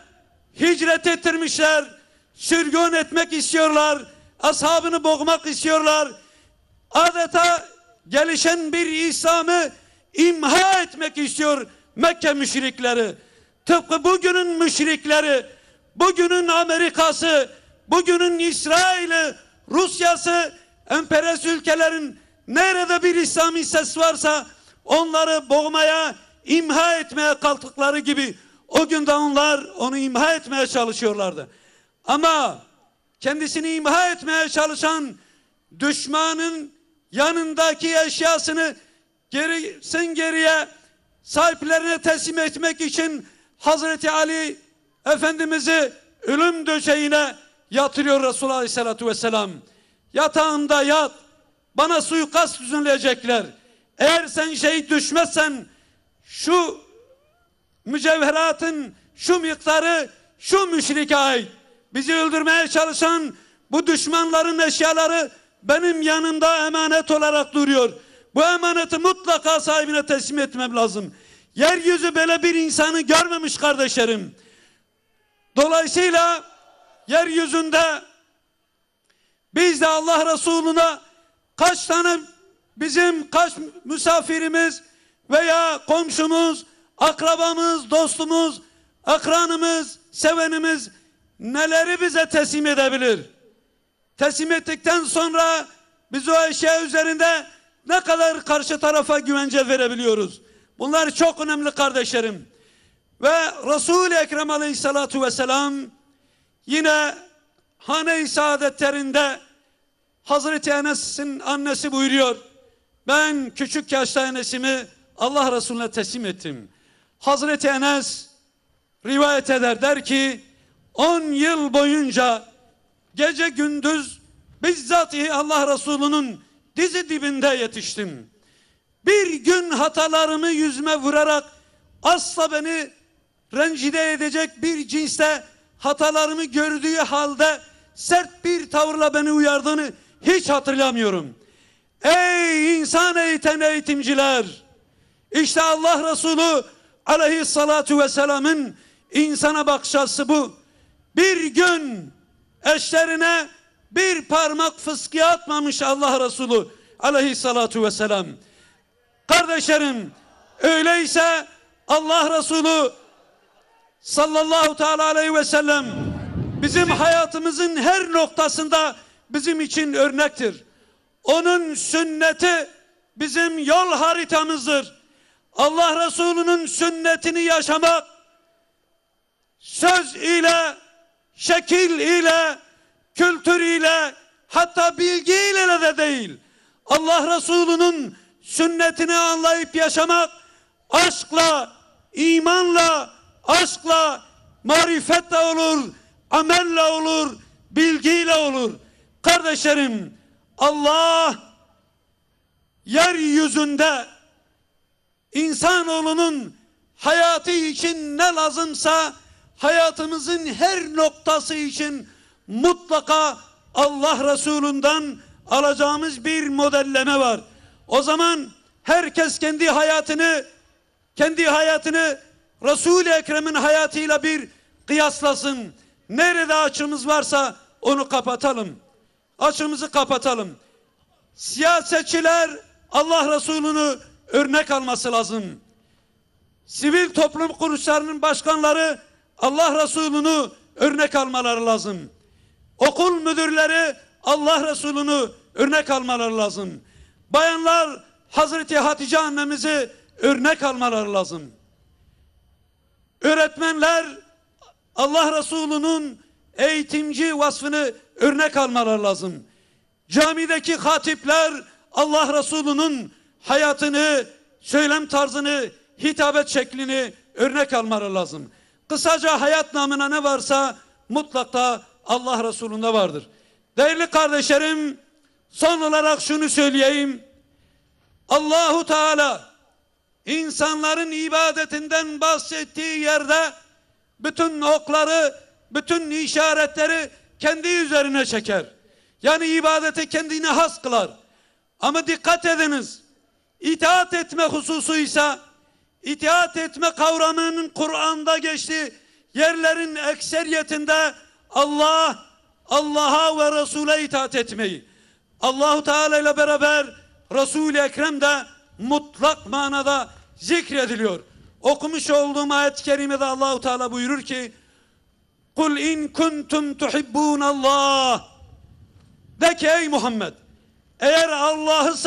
hicret ettirmişler, sürgün etmek istiyorlar, ashabını boğmak istiyorlar. Adeta gelişen bir İslam'ı imha etmek istiyor Mekke müşrikleri. Tıpkı bugünün müşrikleri, bugünün Amerika'sı, bugünün İsrail'i, Rusya'sı, emperyalist ülkelerin nerede bir İslami ses varsa onları boğmaya, imha etmeye kalktıkları gibi o günde onlar onu imha etmeye çalışıyorlardı. Ama kendisini imha etmeye çalışan düşmanın yanındaki eşyasını geriye sahiplerine teslim etmek için Hazreti Ali Efendimiz'i ölüm döşeğine yatırıyor Resulullah Aleyhisselatü Vesselam. Yatağımda yat, bana suikast düzenleyecekler. Eğer sen şehit düşmezsen şu mücevheratın şu miktarı şu müşrike ait. Bizi öldürmeye çalışan bu düşmanların eşyaları benim yanımda emanet olarak duruyor. Bu emaneti mutlaka sahibine teslim etmem lazım. Yeryüzü böyle bir insanı görmemiş kardeşlerim. Dolayısıyla yeryüzünde biz de Allah Resulü'ne kaç tane bizim kaç misafirimiz veya komşumuz, akrabamız, dostumuz, akranımız, sevenimiz neleri bize teslim edebilir? Teslim ettikten sonra biz o eşya üzerinde ne kadar karşı tarafa güvence verebiliyoruz? Bunlar çok önemli kardeşlerim. Ve Resul-i Ekrem Aleyhissalatu vesselam yine Hane-i Saadetlerinde Hazreti Enes'in annesi buyuruyor. Ben küçük yaşta Enes'imi Allah Resulüne teslim ettim. Hazreti Enes rivayet eder, der ki 10 yıl boyunca gece gündüz bizzatihi Allah Resulü'nün dizi dibinde yetiştim. Bir gün hatalarımı yüzüme vurarak asla beni rencide edecek bir cinste hatalarımı gördüğü halde sert bir tavırla beni uyardığını hiç hatırlamıyorum. Ey insan eğiten eğitimciler! İşte Allah Resulü aleyhissalatu vesselamın insana bakış açısı bu. Bir gün eşlerine bir parmak fıskiye atmamış Allah Resulü aleyhissalatu vesselam. Kardeşlerim, öyleyse Allah Resulü sallallahu teala aleyhi ve sellem bizim hayatımızın her noktasında bizim için örnektir. Onun sünneti bizim yol haritamızdır. Allah Resulü'nün sünnetini yaşamak söz ile, şekil ile, kültür ile, hatta bilgiyle de değil. Allah Resulü'nün sünnetini anlayıp yaşamak aşkla, imanla, aşkla, marifetle olur, amelle olur, bilgiyle olur. Kardeşlerim, Allah yeryüzünde insanoğlunun hayatı için ne lazımsa hayatımızın her noktası için mutlaka Allah Resulü'nden alacağımız bir modelleme var. O zaman herkes kendi hayatını Resul-i Ekrem'in hayatıyla bir kıyaslasın. Nerede açımız varsa onu kapatalım. Açımızı kapatalım. Siyasetçiler Allah Resulü'nü örnek alması lazım. Sivil toplum kuruluşlarının başkanları Allah Resulü'nü örnek almaları lazım. Okul müdürleri Allah Resulü'nü örnek almaları lazım. Bayanlar Hazreti Hatice annemizi örnek almaları lazım. Öğretmenler Allah Resulü'nün eğitimci vasfını örnek almaları lazım. Camideki hatipler Allah Resulü'nün hayatını, söylem tarzını, hitabet şeklini örnek almaları lazım. Kısaca hayat namına ne varsa mutlaka Allah Resulü'nde vardır. Değerli kardeşlerim, son olarak şunu söyleyeyim. Allahu Teala insanların ibadetinden bahsettiği yerde bütün okları, bütün işaretleri kendi üzerine çeker. Yani ibadeti kendine has kılar. Ama dikkat ediniz. İtaat etme hususuysa, itaat etme kavramının Kur'an'da geçtiği yerlerin ekseriyetinde Allah'a ve Resul'e itaat etmeyi, Allahu Teala ile beraber Resul-i Ekrem de mutlak manada zikrediliyor. Okumuş olduğum ayet-i kerimede Allahu Teala buyurur ki: "Kul in kuntum tuhibbunallah." De ki ey Muhammed, eğer Allah'ı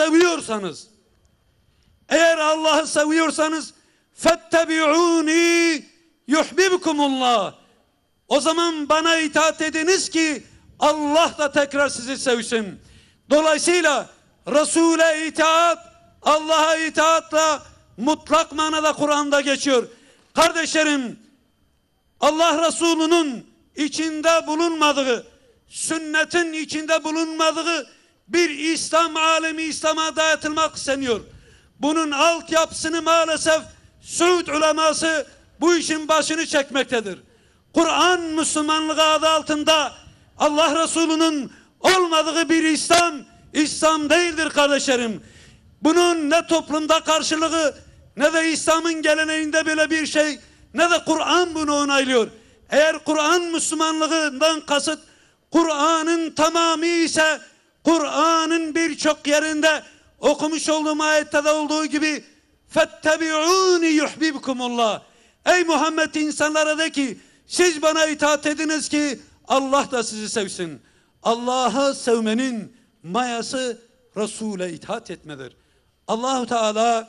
seviyorsanız fettebi'uni yuhibbukumullah. O zaman bana itaat ediniz ki Allah da tekrar sizi sevsin. Dolayısıyla Resul'e itaat, Allah'a itaatla mutlak manada Kur'an'da geçiyor. Kardeşlerim, Allah Resulü'nün içinde bulunmadığı, sünnetin içinde bulunmadığı bir İslam alemi İslam'a dayatılmak isteniyor. Bunun altyapısını maalesef Suud uleması bu işin başını çekmektedir. Kur'an Müslümanlığı adı altında Allah Resulü'nün olmadığı bir İslam değildir kardeşlerim. Bunun ne toplumda karşılığı, ne de İslam'ın geleneğinde böyle bir şey, ne de Kur'an bunu onaylıyor. Eğer Kur'an Müslümanlığından kasıt Kur'an'ın tamamı ise Kur'an'ın birçok yerinde okumuş olduğum ayette de olduğu gibi fettebi'uni yuhbibkumullah. Ey Muhammed, insanlara de ki siz bana itaat ediniz ki Allah da sizi sevsin. Allah'ı sevmenin mayası Resul'e itaat etmedir. Allah-u Teala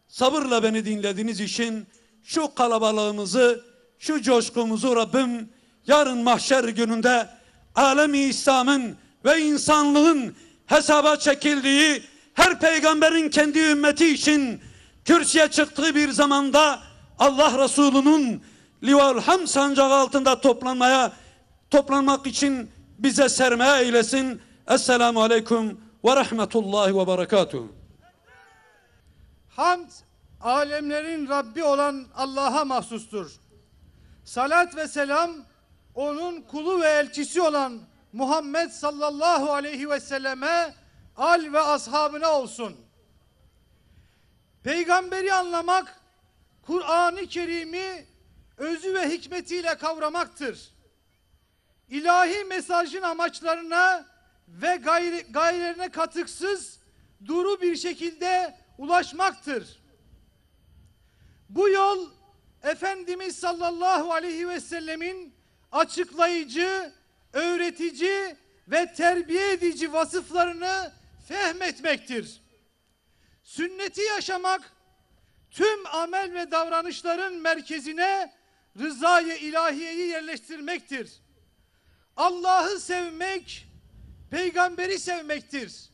sabırla beni dinlediğiniz için şu kalabalığımızı, şu coşkumuzu Rabbim yarın mahşer gününde alem-i İslam'ın ve insanlığın hesaba çekildiği, her peygamberin kendi ümmeti için kürsüye çıktığı bir zamanda Allah Resulü'nün Livaul Hamd sancağı altında toplanmak için bize sermaye eylesin. Esselamu Aleyküm ve Rahmetullahi ve Berekatuhu.
Hamd, alemlerin Rabbi olan Allah'a mahsustur. Salat ve selam, onun kulu ve elçisi olan Muhammed sallallahu aleyhi ve selleme, al ve ashabına olsun. Peygamberi anlamak, Kur'an-ı Kerim'i özü ve hikmetiyle kavramaktır. İlahi mesajın amaçlarına ve gayelerine katıksız, duru bir şekilde ulaşmaktır. Bu yol, Efendimiz sallallahu aleyhi ve sellemin açıklayıcı, öğretici ve terbiye edici vasıflarını fehmetmektir. Sünneti yaşamak, tüm amel ve davranışların merkezine rızayı ilahiyeyi yerleştirmektir. Allah'ı sevmek, peygamberi sevmektir.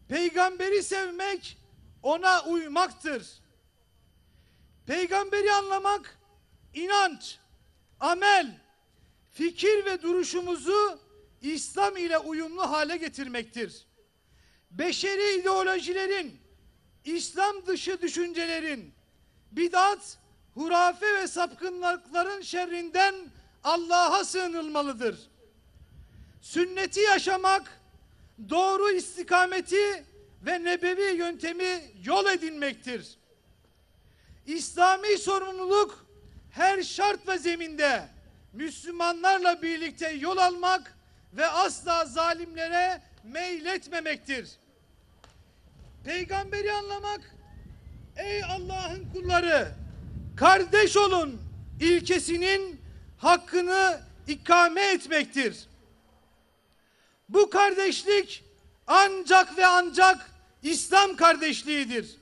Peygamberi sevmek, ona uymaktır. Peygamberi anlamak, inanç, amel, fikir ve duruşumuzu İslam ile uyumlu hale getirmektir. Beşeri ideolojilerin, İslam dışı düşüncelerin, bid'at, hurafe ve sapkınlıkların şerrinden Allah'a sığınılmalıdır. Sünneti yaşamak, doğru istikameti ve nebevi yöntemi yol edinmektir. İslami sorumluluk her şart ve zeminde Müslümanlarla birlikte yol almak ve asla zalimlere meyletmemektir. Peygamberi anlamak, ey Allah'ın kulları, kardeş olun ilkesinin hakkını ikame etmektir. Bu kardeşlik ancak ve ancak İslam kardeşliğidir.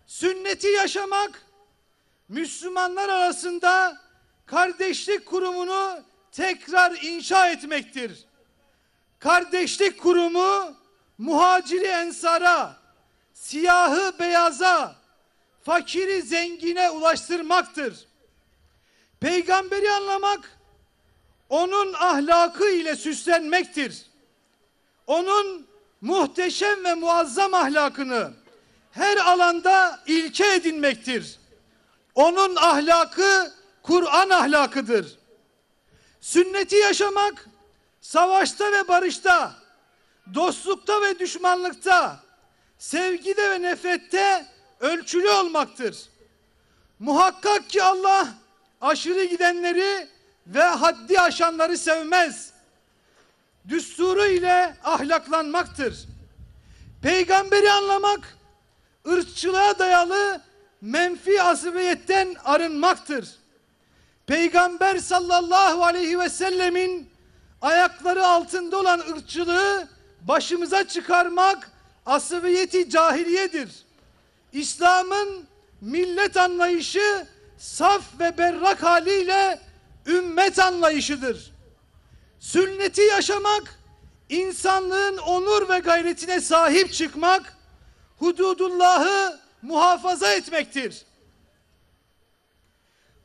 Sünneti yaşamak, Müslümanlar arasında kardeşlik kurumunu tekrar inşa etmektir. Kardeşlik kurumu, muhaciri ensara, siyahı beyaza, fakiri zengine ulaştırmaktır. Peygamberi anlamak, onun ahlakı ile süslenmektir. Onun muhteşem ve muazzam ahlakını her alanda ilke edinmektir. Onun ahlakı Kur'an ahlakıdır. Sünneti yaşamak, savaşta ve barışta, dostlukta ve düşmanlıkta, sevgide ve nefrette ölçülü olmaktır. Muhakkak ki Allah aşırı gidenleri ve haddi aşanları sevmez. Düsturu ile ahlaklanmaktır. Peygamberi anlamak, ırkçılığa dayalı menfi asibiyetten arınmaktır. Peygamber sallallahu aleyhi ve sellemin ayakları altında olan ırkçılığı başımıza çıkarmak asabiyeti cahiliyedir. İslam'ın millet anlayışı saf ve berrak haliyle ümmet anlayışıdır. Sünneti yaşamak, insanlığın onur ve gayretine sahip çıkmak, hududullahı muhafaza etmektir.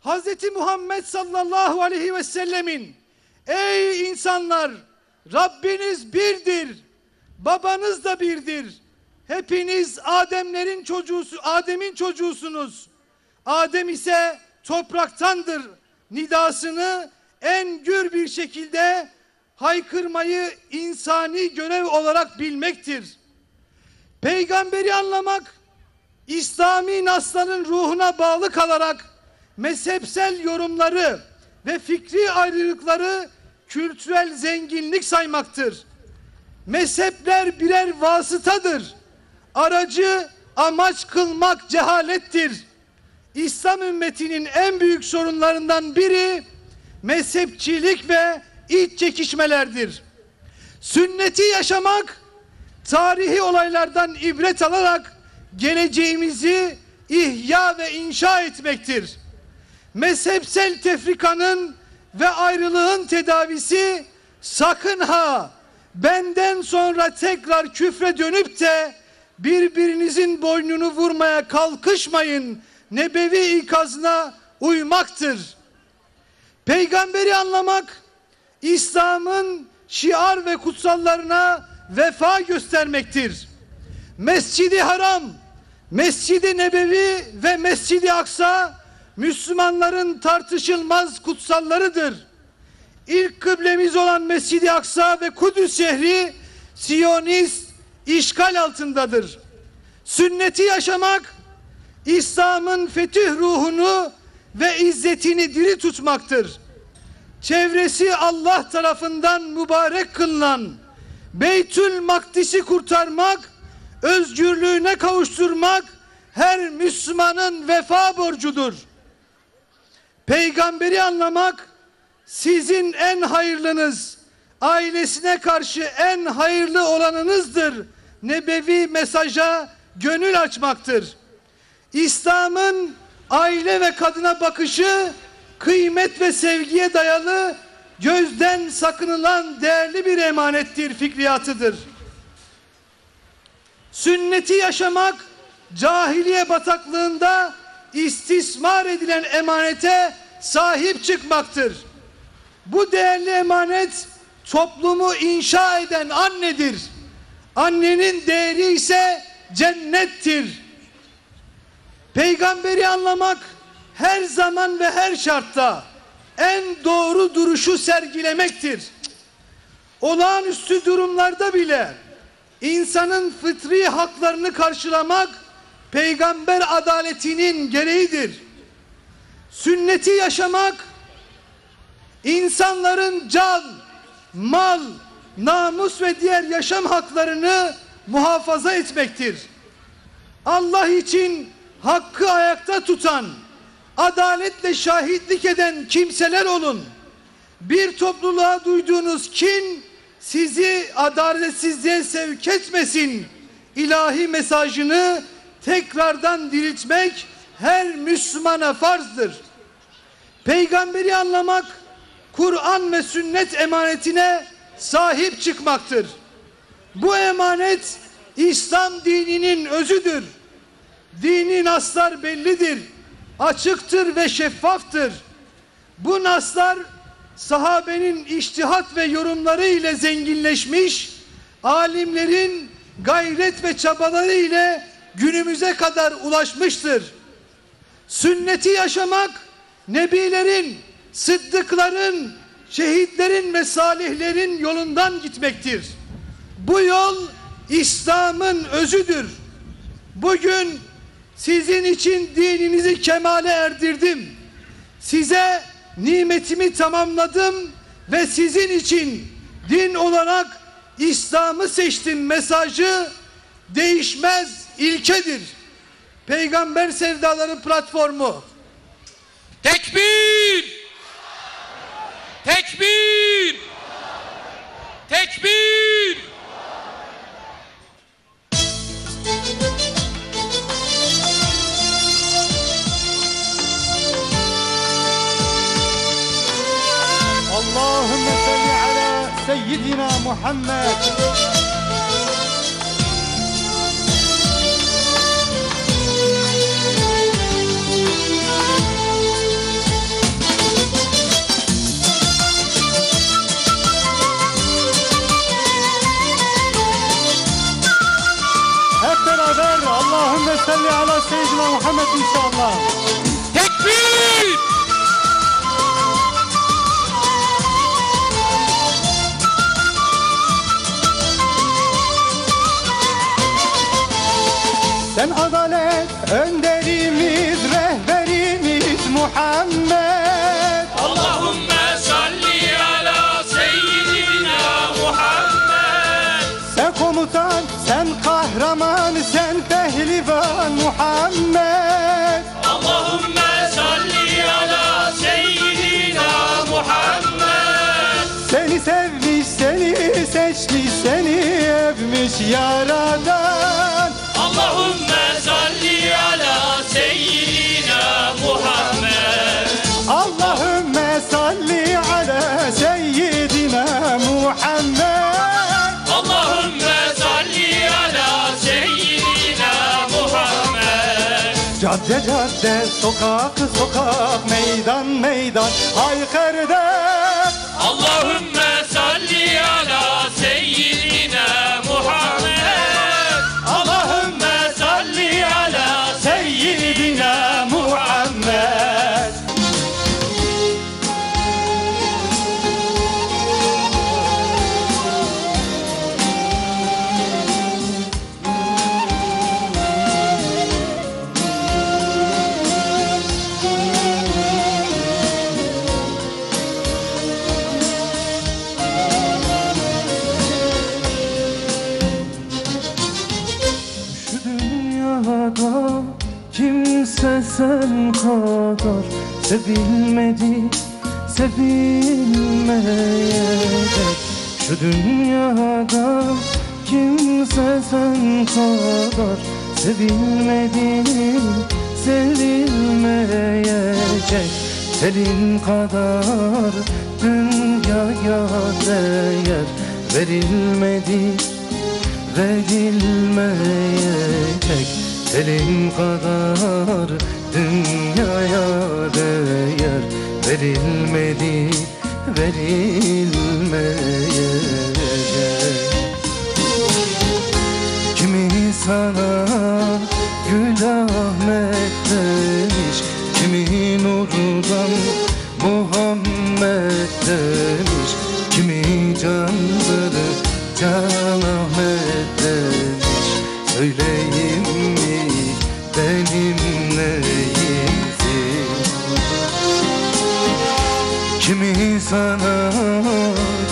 Hz. Muhammed sallallahu aleyhi ve sellemin ey insanlar, Rabbiniz birdir, babanız da birdir. Hepiniz Adem'in çocuğusunuz. Adem ise topraktandır nidasını en gür bir şekilde haykırmayı insani görev olarak bilmektir. Peygamberi anlamak, İslami nasların ruhuna bağlı kalarak mezhepsel yorumları ve fikri ayrılıkları kültürel zenginlik saymaktır. Mezhepler birer vasıtadır. Aracı amaç kılmak cehalettir. İslam ümmetinin en büyük sorunlarından biri mezhepçilik ve iç çekişmelerdir. Sünneti yaşamak, tarihi olaylardan ibret alarak geleceğimizi ihya ve inşa etmektir. Mezhepsel tefrikanın ve ayrılığın tedavisi sakın ha benden sonra tekrar küfre dönüp de birbirinizin boynunu vurmaya kalkışmayın nebevi ikazına uymaktır. Peygamberi anlamak, İslam'ın şiar ve kutsallarına vefa göstermektir. Mescid-i Haram, Mescid-i Nebevi ve Mescid-i Aksa Müslümanların tartışılmaz kutsallarıdır. İlk kıblemiz olan Mescid-i Aksa ve Kudüs şehri Siyonist işgal altındadır. Sünneti yaşamak, İslam'ın fetih ruhunu ve izzetini diri tutmaktır. Çevresi Allah tarafından mübarek kılınan Beytül Makdis'i kurtarmak, özgürlüğüne kavuşturmak her Müslümanın vefa borcudur. Peygamberi anlamak, sizin en hayırlınız, ailesine karşı en hayırlı olanınızdır nebevi mesaja gönül açmaktır. İslam'ın aile ve kadına bakışı kıymet ve sevgiye dayalı, gözden sakınılan değerli bir emanettir, fikriyatıdır. Sünneti yaşamak, cahiliye bataklığında istismar edilen emanete sahip çıkmaktır. Bu değerli emanet toplumu inşa eden annedir. Annenin değeri ise cennettir. Peygamberi anlamak, her zaman ve her şartta en doğru duruşu sergilemektir. Olağanüstü durumlarda bile insanın fıtri haklarını karşılamak peygamber adaletinin gereğidir. Sünneti yaşamak, insanların can, mal, namus ve diğer yaşam haklarını muhafaza etmektir. Allah için hakkı ayakta tutan, adaletle şahitlik eden kimseler olun. Bir topluluğa duyduğunuz kin sizi adaletsizliğe sevk etmesin. İlahi mesajını tekrardan diriltmek her Müslümana farzdır. Peygamberi anlamak, Kur'an ve sünnet emanetine sahip çıkmaktır. Bu emanet İslam dininin özüdür. Dini naslar bellidir, açıktır ve şeffaftır. Bu naslar sahabenin içtihat ve yorumları ile zenginleşmiş, alimlerin gayret ve çabaları ile günümüze kadar ulaşmıştır. Sünneti yaşamak, nebilerin, sıddıkların, şehitlerin ve salihlerin yolundan gitmektir. Bu yol İslam'ın özüdür. Bugün sizin için dininizi kemale erdirdim. Size nimetimi tamamladım ve sizin için din olarak İslam'ı seçtim mesajı değişmez ilkedir. Peygamber Sevdaları Platformu.
Tekbir! Tekbir! Tekbir!
Allahümme salli ala seyyidina Muhammed. Hep beraber Allahümme salli ala seyyidina Muhammed inşallah.
Tekbir!
Sen adalet önderimiz, rehberimiz Muhammed.
Allahümme
Muhammed.
Allahümme salli ala seyyidina Muhammed.
Seni sevmiş, seni seçmiş, seni övmüş Yaradan.
Allahümme salli ala seyyidina Muhammed.
Allahümme salli ala seyyidina Muhammed.
Allahümme salli ala seyyidina Muhammed.
Cadde cadde, sokak sokak, meydan meydan haykırdı.
Allahümme salli ala seyyidina Muhammed. Allahümme salli ala seyyidina Muhammed.
Kimse sen kadar sevilmedi, sevilmeyecek. Şu dünyada kimse sen kadar sevilmedi, sevilmeyecek. Senin kadar dünyaya değer verilmedi, verilmeyecek. Senin kadar dünyaya değer verilmedi, verilmeyecek. Kimi sana Gül Ahmet demiş, kimi nurdan Muhammed demiş, kimi candır Can Ahmet demiş. Söyleyeyim mi benim neyimsin? Kimi sana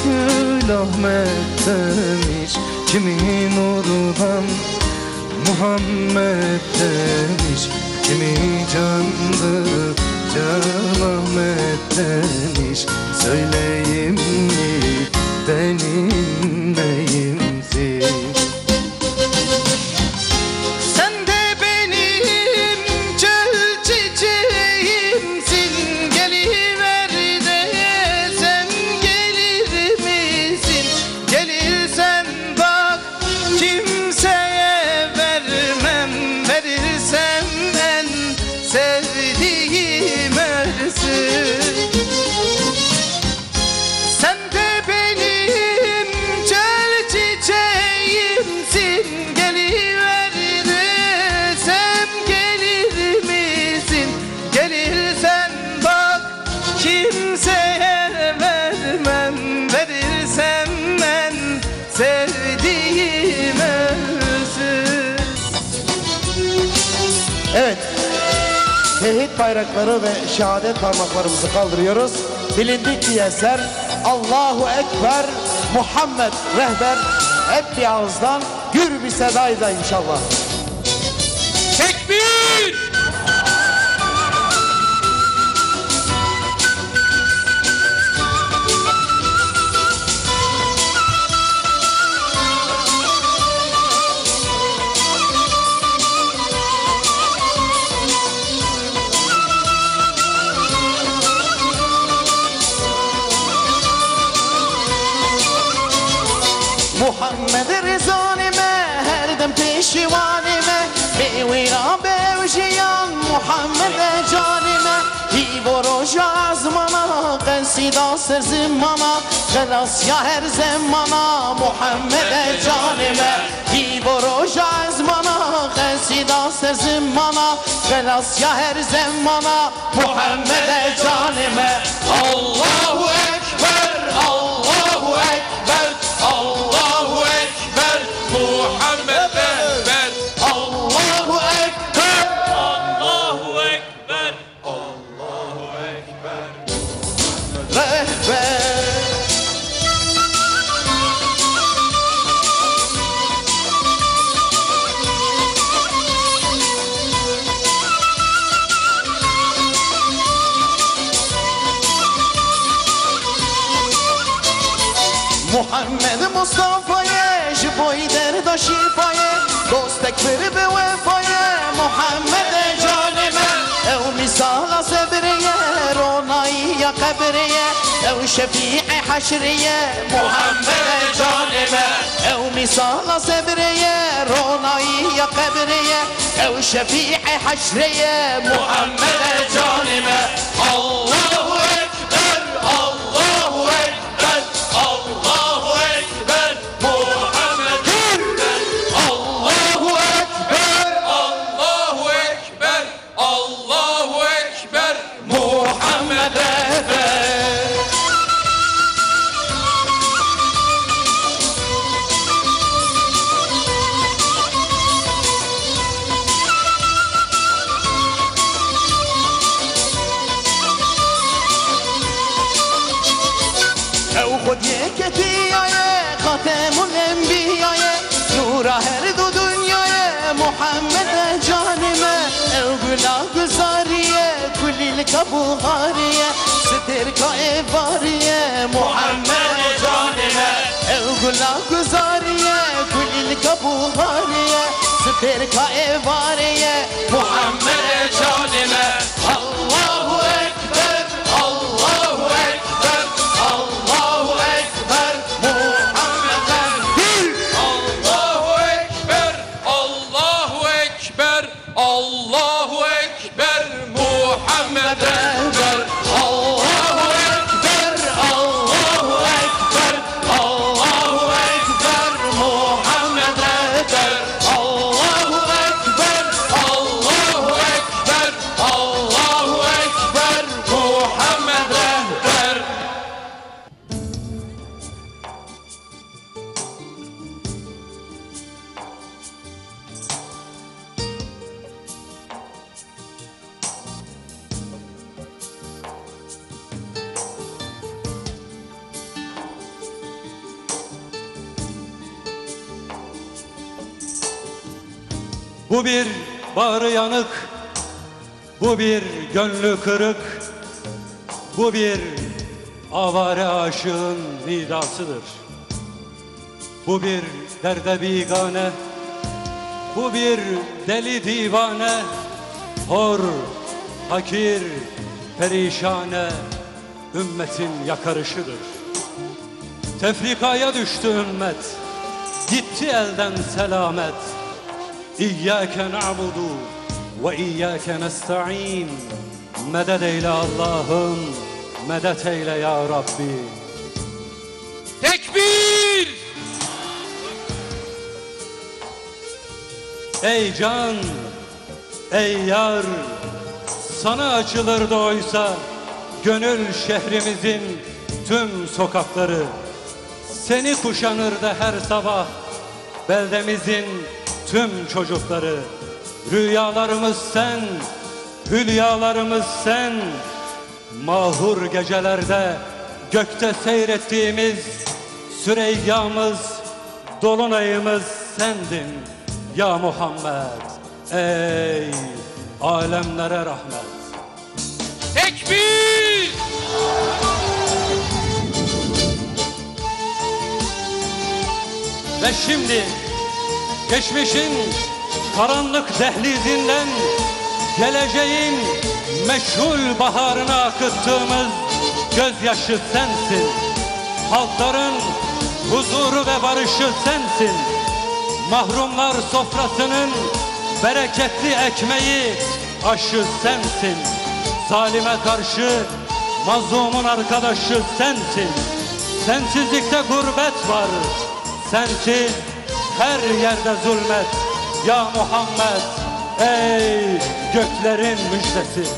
Gül Ahmet demiş, kimi nurdan Muhammed demiş, kimi candır Can Ahmet demiş. Söyleyeyim mi benim neyimsin?
Evet, tevhid bayrakları ve şehadet parmaklarımızı kaldırıyoruz. Bilindik bir eser Allahu Ekber, Muhammed Rehber, hep bir ağızdan gür bir sedayla inşallah.
Tekbir!
Muhammed Rezanime her dem peşivanime Bevira bevşiyan Muhammed canime Hivoroja azmana Qensida serzimana Gelas ya her zemana Muhammed canime Hivoroja azmana Qensida serzimana Gelas ya her zemana Muhammed canime Allahu Ekber, Allahu Ekber, Allahu Ekber,
Muhammed Rehber.
Allahu Ekber,
Allahu Ekber.
Allahu Ekber, Rehber. محمد مصطفى جبوی درد و شفای دوست اکبر به وفای محمد جان من او مثال صبریه رونایی قبریه او شفیع حشریه محمد جان من او مثال صبریه رونایی قبریه او شفیع حشریه محمد جان من الله اکبر الله اکبر الله اکبر محمد الله اکبر
Allahu Ekber, Allahu Ekber,
محمد او خود یکتیای خاتم الانبیای نور هر دو دنیای محمد جان من او گناه گزاریه کلی لکبوغاریه ستر کا افاریه محمد جان من او گناه گزاریه کلی لکبوغاریه ستر کا افاریه محمد جان من الله اکبر الله اکبر الله اکبر محمد
Allahu Ekber, Allahu Ekber, Allahu Ekber, Muhammed Ekber.
الله اکبر الله اکبر الله اکبر محمد اکبر الله اکبر
Allahu Ekber, Allahu Ekber, Muhammed Ekber.
Bu bir bağrı yanık, bu bir gönlü kırık, bu bir avare aşığın nidasıdır. Bu bir derde bigane, bu bir deli divane, hor, hakir, perişane, ümmetin yakarışıdır. Tefrikaya düştü ümmet, gitti elden selamet. İyyâke na'budu ve iyyâke nesta'in. Medet eyle Allah'ım, medet eyle ya Rabbi.
Tekbir!
Ey can, ey yar, sana açılırdı oysa gönül şehrimizin tüm sokakları. Seni kuşanırdı her sabah beldemizin tüm çocukları. Rüyalarımız sen, hülyalarımız sen. Mahur gecelerde gökte seyrettiğimiz Süreyya'mız, dolunayımız sendin ya Muhammed. Ey alemlere rahmet.
Tekbir!
Ve şimdi geçmişin karanlık dehlizinden geleceğin meşhul baharına akıttığımız gözyaşı sensin. Halkların huzuru ve barışı sensin. Mahrumlar sofrasının bereketli ekmeği, aşı sensin. Zalime karşı mazlumun arkadaşı sensin. Sensizlikte gurbet var, sensiz her yerde zulmet ya Muhammed. Ey göklerin müjdesi.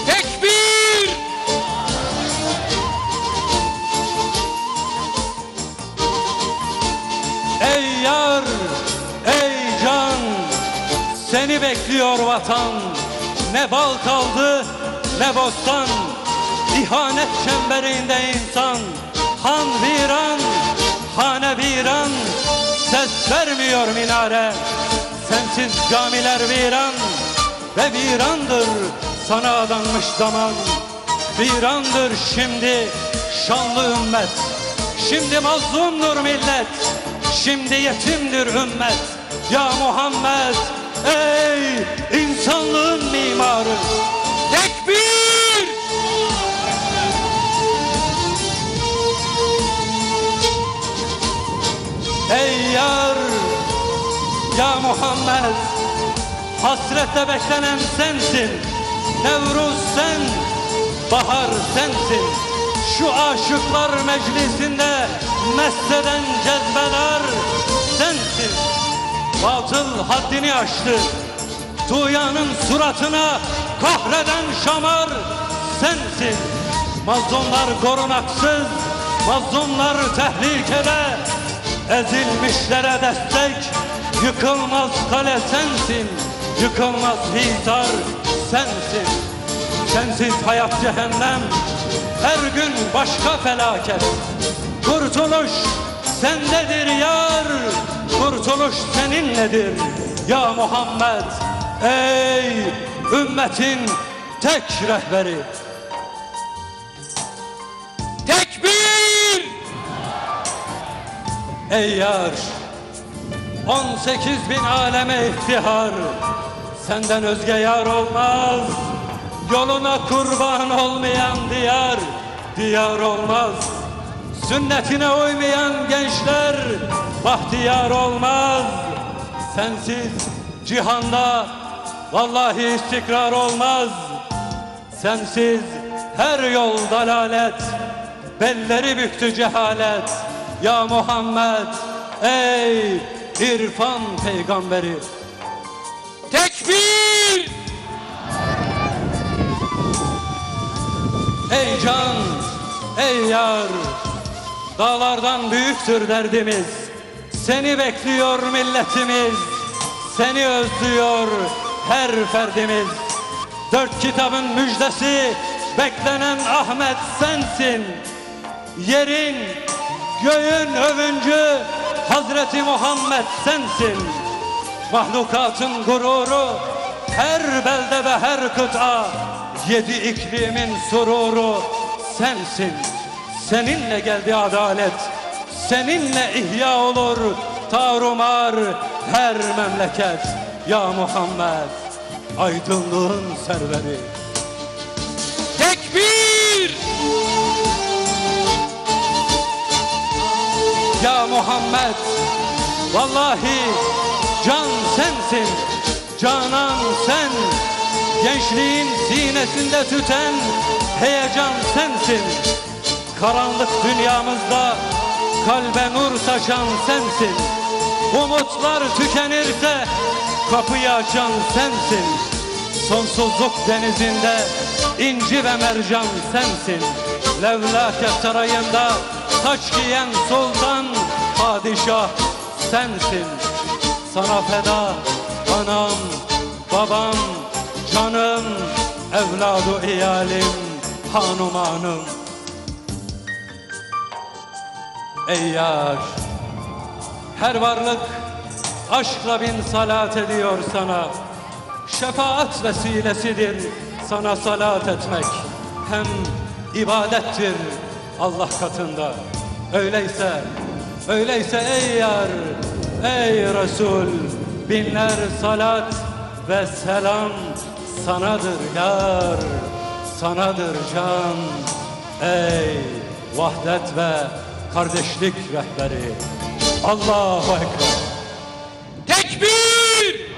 Tekbir!
Ey yar, ey can, seni bekliyor vatan. Ne bal kaldı ne bostan, İhanet çemberinde insan. Han viran, hane viran, ses vermiyor minare. Sensiz camiler viran ve virandır sana adanmış zaman. Virandır şimdi şanlı ümmet, Şimdi mazlumdur millet, şimdi yetimdir ümmet. Ya Muhammed, ey insanlığın mimarı.
Tekbir!
Ey yar, ya Muhammed, hasretle beklenen sensin. Nevruz sen, bahar sensin. Şu aşıklar meclisinde mesteden cezbeler sensin. Batıl haddini aştı, tuğyanın suratına kahreden şamar sensin. Mazlumlar korunaksız, mazlumlar tehlikede, ezilmişlere destek, yıkılmaz kale sensin, yıkılmaz hisar sensin. Sensiz hayat cehennem, her gün başka felaket. Kurtuluş sendedir yar, kurtuluş seninledir ya Muhammed. Ey ümmetin tek rehberi.
Tekbir!
Ey yar, 18.000 aleme iftihar, senden özge yar olmaz. Yoluna kurban olmayan diyar, diyar olmaz. Sünnetine uymayan gençler bahtiyar olmaz. Sensiz cihanda vallahi istikrar olmaz. Sensiz her yol dalalet, belleri büktü cehalet. Ya Muhammed, ey irfan peygamberi.
Tekbir!
Ey can, ey yar, dağlardan büyüktür derdimiz. Seni bekliyor milletimiz, seni özlüyor her ferdimiz. 4 kitabın müjdesi beklenen Ahmet sensin. Yerin, göğün övüncü Hazreti Muhammed sensin. Mahlukatın gururu, her belde ve her kıta, 7 iklimin sururu sensin. Seninle geldi adalet, seninle ihya olur tarumar her memleket. Ya Muhammed, aydınlığın serveri.
Tekbir!
Ya Muhammed, vallahi can sensin, canan sen. Gençliğin sinesinde tüten heyecan sensin. Karanlık dünyamızda kalbe nur saçan sensin. Umutlar tükenirse kapıyı açan sensin. Sonsuzluk denizinde inci ve mercan sensin. Levlake sarayında taç giyen sultan padişah sensin. Sana feda anam, babam, canım, evladı iyalim, hanım hanım. Ey yar, her varlık aşkla bin salat ediyor sana. Şefaat vesilesidir sana salat etmek. Hem ibadettir Allah katında. Öyleyse ey yar, ey Resul, binler salat ve selam sanadır yar, sanadır can. Ey vahdet ve kardeşlik rehberi. Allahu Ekber.
Tekbir!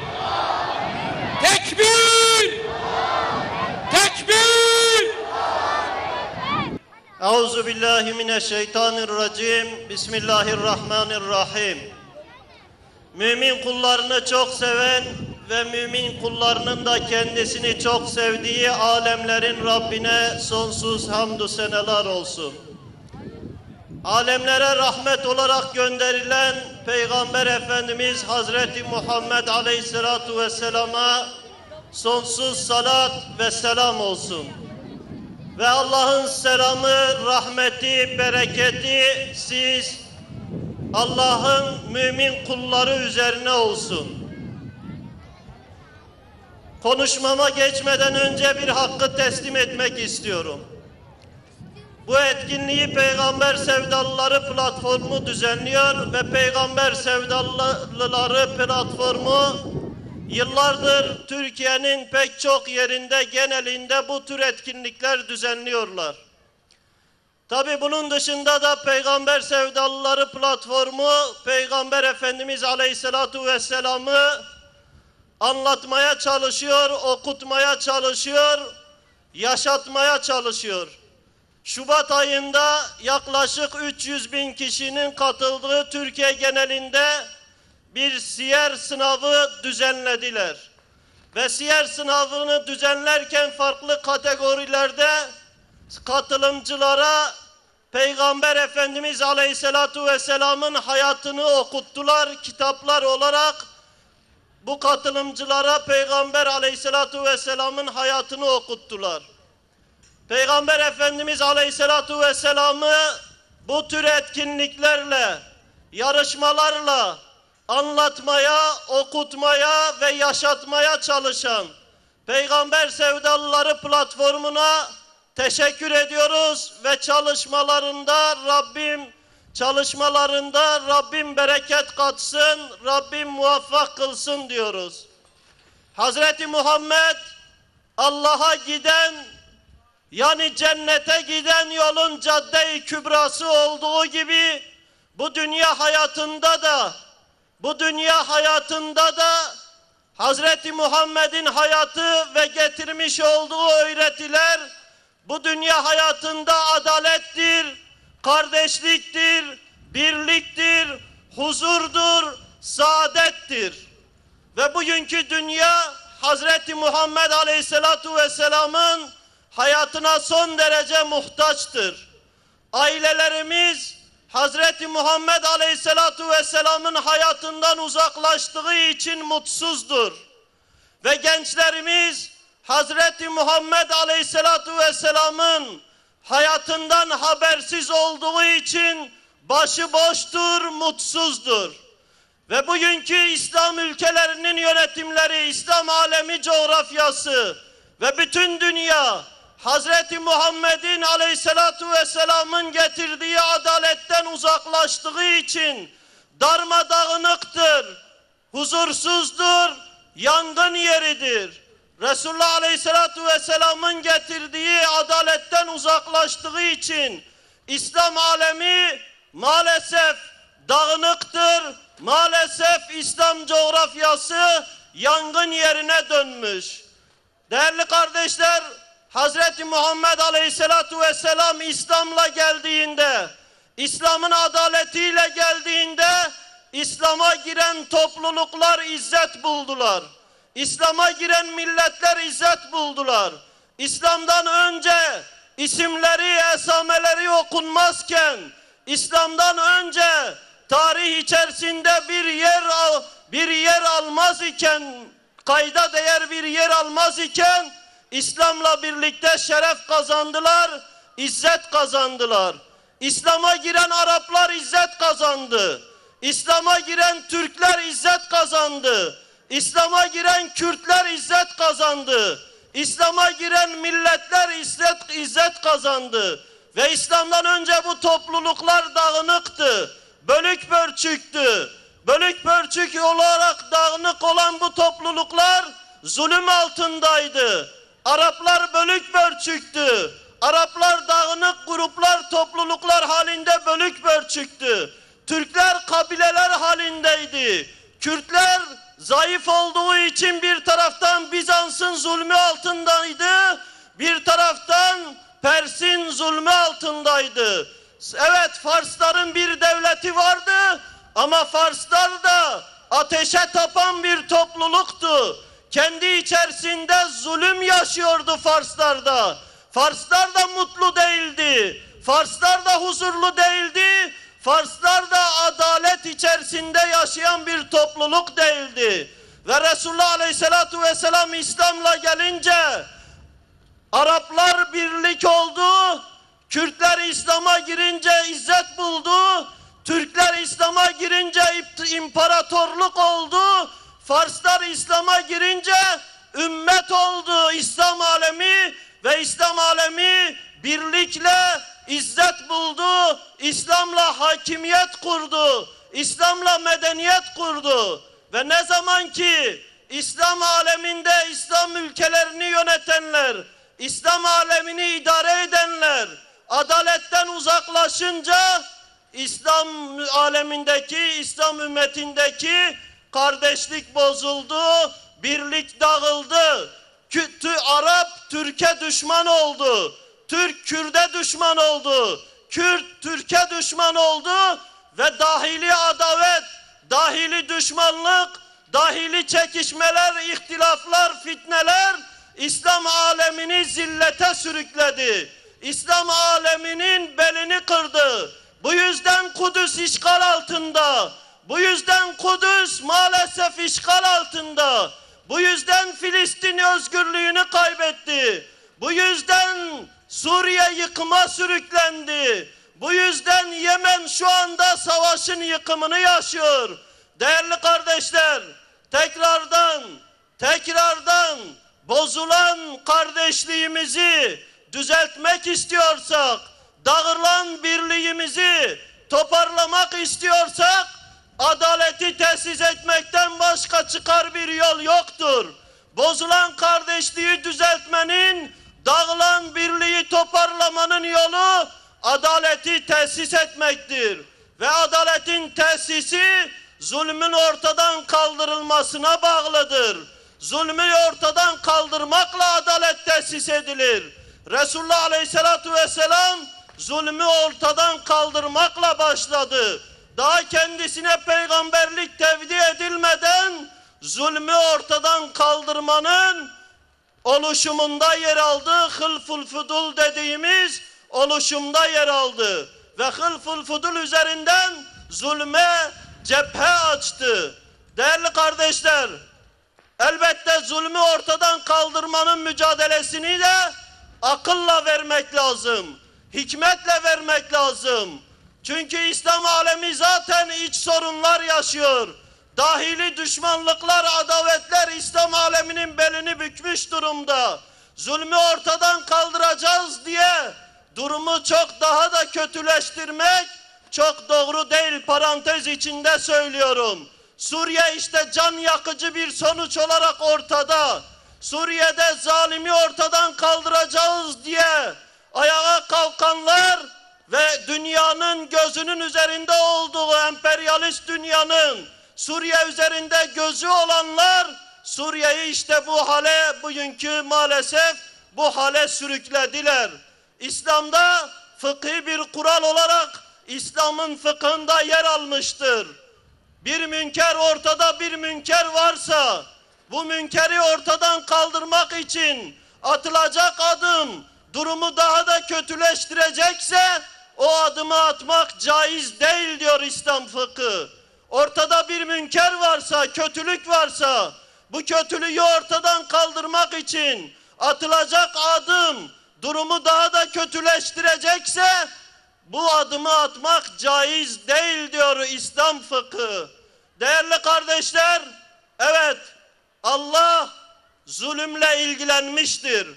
Tekbir! Tekbir!
Euzu billahi mineşşeytanirracim. Bismillahirrahmanirrahim. Mümin kullarını çok seven ve mümin kullarının da kendisini çok sevdiği alemlerin Rabbine sonsuz hamdü seneler olsun. Alemlere rahmet olarak gönderilen Peygamber Efendimiz Hazreti Muhammed Aleyhisselatu Vesselam'a sonsuz salat ve selam olsun. Ve Allah'ın selamı, rahmeti, bereketi siz, Allah'ın mümin kulları üzerine olsun. Konuşmama geçmeden önce bir hakkı teslim etmek istiyorum. Bu etkinliği Peygamber Sevdalıları platformu düzenliyor ve Peygamber Sevdalıları platformu yıllardır Türkiye'nin pek çok yerinde, genelinde bu tür etkinlikler düzenliyorlar. Tabii bunun dışında da Peygamber Sevdalıları platformu Peygamber Efendimiz Aleyhisselatu Vesselam'ı anlatmaya çalışıyor, okutmaya çalışıyor, yaşatmaya çalışıyor. Şubat ayında yaklaşık 300.000 kişinin katıldığı Türkiye genelinde bir siyer sınavı düzenlediler. Ve siyer sınavını düzenlerken farklı kategorilerde katılımcılara Peygamber Efendimiz Aleyhisselatu Vesselam'ın hayatını okuttular. Kitaplar olarak bu katılımcılara Peygamber Aleyhisselatu Vesselam'ın hayatını okuttular. Peygamber Efendimiz Aleyhisselatu Vesselam'ı bu tür etkinliklerle, yarışmalarla anlatmaya, okutmaya ve yaşatmaya çalışan Peygamber Sevdalıları platformuna teşekkür ediyoruz ve çalışmalarında Rabbim bereket katsın, Rabbim muvaffak kılsın diyoruz. Hazreti Muhammed Allah'a giden, yani cennete giden yolun cadde-i kübrası olduğu gibi bu dünya hayatında da Hazreti Muhammed'in hayatı ve getirmiş olduğu öğretiler bu dünya hayatında adalettir, kardeşliktir, birliktir, huzurdur, saadettir. Ve bugünkü dünya Hazreti Muhammed Aleyhisselatu Vesselam'ın hayatına son derece muhtaçtır. Ailelerimiz Hazreti Muhammed Aleyhisselatu Vesselam'ın hayatından uzaklaştığı için mutsuzdur. Ve gençlerimiz Hazreti Muhammed Aleyhisselatu Vesselam'ın hayatından habersiz olduğu için başıboştur, mutsuzdur. Ve bugünkü İslam ülkelerinin yönetimleri, İslam alemi coğrafyası ve bütün dünya Hazreti Muhammed'in Aleyhisselatu Vesselam'ın getirdiği adaletten uzaklaştığı için darmadağınıktır, huzursuzdur, yangın yeridir. Resulullah Aleyhisselatu Vesselam'ın getirdiği adaletten uzaklaştığı için İslam alemi maalesef dağınıktır, maalesef İslam coğrafyası yangın yerine dönmüş. Değerli kardeşler, Hazreti Muhammed Aleyhisselatu Vesselam İslam'la geldiğinde, İslam'ın adaletiyle geldiğinde İslam'a giren topluluklar izzet buldular. İslam'a giren milletler izzet buldular. İslam'dan önce isimleri, esameleri okunmazken, İslam'dan önce tarih içerisinde bir yer almaz iken, kayda değer bir yer almaz iken, İslam'la birlikte şeref kazandılar, izzet kazandılar. İslam'a giren Araplar izzet kazandı. İslam'a giren Türkler izzet kazandı. İslam'a giren Kürtler izzet kazandı. İslam'a giren milletler izzet kazandı. Ve İslam'dan önce bu topluluklar dağınıktı, bölük pörçüktü. Bölük pörçük olarak dağınık olan bu topluluklar zulüm altındaydı. Araplar bölük pörçüktü. Araplar dağınık gruplar, topluluklar halinde bölük pörçüktü. Türkler kabileler halindeydi. Kürtler zayıf olduğu için bir taraftan Bizans'ın zulmü altındaydı, bir taraftan Pers'in zulmü altındaydı. Evet, Farsların bir devleti vardı ama Farslar da ateşe tapan bir topluluktu. Kendi içerisinde zulüm yaşıyordu Farslarda. Farslar da mutlu değildi. Farslar da huzurlu değildi. Farslar da adalet içerisinde yaşayan bir topluluk değildi. Ve Resulullah Aleyhisselatu Vesselam İslam'la gelince Araplar birlik oldu. Kürtler İslam'a girince izzet buldu. Türkler İslam'a girince imparatorluk oldu. Farslar İslam'a girince ümmet oldu İslam alemi ve İslam alemi birlikle izzet buldu, İslam'la hakimiyet kurdu, İslam'la medeniyet kurdu. Ve ne zaman ki İslam aleminde İslam ülkelerini yönetenler, İslam alemini idare edenler adaletten uzaklaşınca İslam alemindeki, İslam ümmetindeki kardeşlik bozuldu, birlik dağıldı. Arap Türk'e düşman oldu, Türk Kürt'e düşman oldu, Kürt Türk'e düşman oldu ve dahili adavet, dahili düşmanlık, dahili çekişmeler, ihtilaflar, fitneler İslam alemini zillete sürükledi. İslam aleminin belini kırdı. Bu yüzden Kudüs işgal altında. Bu yüzden Kudüs maalesef işgal altında. Bu yüzden Filistin özgürlüğünü kaybetti. Bu yüzden Suriye yıkıma sürüklendi. Bu yüzden Yemen şu anda savaşın yıkımını yaşıyor. Değerli kardeşler, tekrardan bozulan kardeşliğimizi düzeltmek istiyorsak, dağılan birliğimizi toparlamak istiyorsak, adaleti tesis etmekten başka çıkar bir yol yoktur. Bozulan kardeşliği düzeltmenin, dağılan birliği toparlamanın yolu adaleti tesis etmektir. Ve adaletin tesisi zulmün ortadan kaldırılmasına bağlıdır. Zulmü ortadan kaldırmakla adalet tesis edilir. Resulullah Aleyhisselatü Vesselam zulmü ortadan kaldırmakla başladı. Daha kendisine peygamberlik tevdi edilmeden zulmü ortadan kaldırmanın oluşumunda yer aldı. Hılful Fudul dediğimiz oluşumda yer aldı. Ve Hılful Fudul üzerinden zulme cephe açtı. Değerli kardeşler, elbette zulmü ortadan kaldırmanın mücadelesini de akılla vermek lazım. Hikmetle vermek lazım. Çünkü İslam alemi zaten iç sorunlar yaşıyor. Dahili düşmanlıklar, adavetler İslam aleminin belini bükmüş durumda. Zulmü ortadan kaldıracağız diye durumu çok daha da kötüleştirmek çok doğru değil, parantez içinde söylüyorum. Suriye işte can yakıcı bir sonuç olarak ortada. Suriye'de zalimi ortadan kaldıracağız diye ayağa kalkanlar ve dünyanın gözünün üzerinde olduğu emperyalist dünyanın Suriye üzerinde gözü olanlar Suriye'yi işte bu hale, bugünkü maalesef bu hale sürüklediler. İslam'da fıkhi bir kural olarak İslam'ın fıkhında yer almıştır. Bir münker, ortada bir münker varsa bu münkeri ortadan kaldırmak için atılacak adım durumu daha da kötüleştirecekse o adımı atmak caiz değil diyor İslam fıkhı. Ortada bir münker varsa, kötülük varsa bu kötülüğü ortadan kaldırmak için atılacak adım durumu daha da kötüleştirecekse bu adımı atmak caiz değil diyor İslam fıkhı. Değerli kardeşler, evet, Allah zulümle ilgilenmiştir.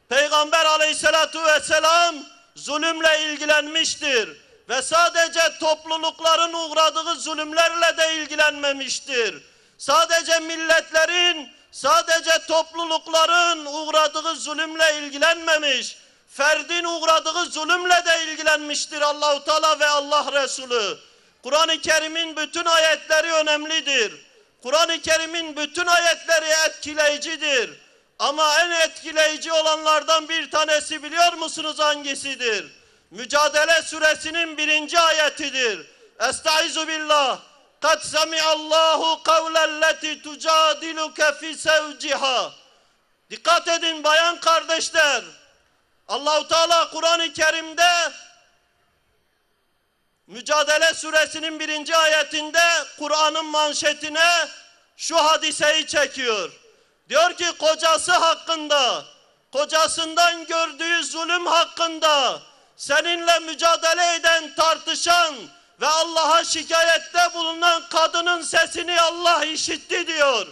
Peygamber Aleyhisselatü Vesselam zulümle ilgilenmiştir. Ve sadece toplulukların uğradığı zulümlerle de ilgilenmemiştir. Sadece milletlerin, sadece toplulukların uğradığı zulümle ilgilenmemiş. Ferdin uğradığı zulümle de ilgilenmiştir Allah-u Teala ve Allah Resulü. Kur'an-ı Kerim'in bütün ayetleri önemlidir. Kur'an-ı Kerim'in bütün ayetleri etkileyicidir. Ama en etkileyici olanlardan bir tanesi biliyor musunuz hangisidir? Mücadele suresinin 1. ayetidir. Estaizu billah. Kad semi'allahu kavlelleti tucadiluke fi sevciha. Dikkat edin bayan kardeşler. Allah-u Teala Kur'an-ı Kerim'de Mücadele suresinin 1. ayetinde Kur'an'ın manşetine şu hadiseyi çekiyor. Diyor ki kocası hakkında, kocasından gördüğü zulüm hakkında seninle mücadele eden, tartışan ve Allah'a şikayette bulunan kadının sesini Allah işitti diyor.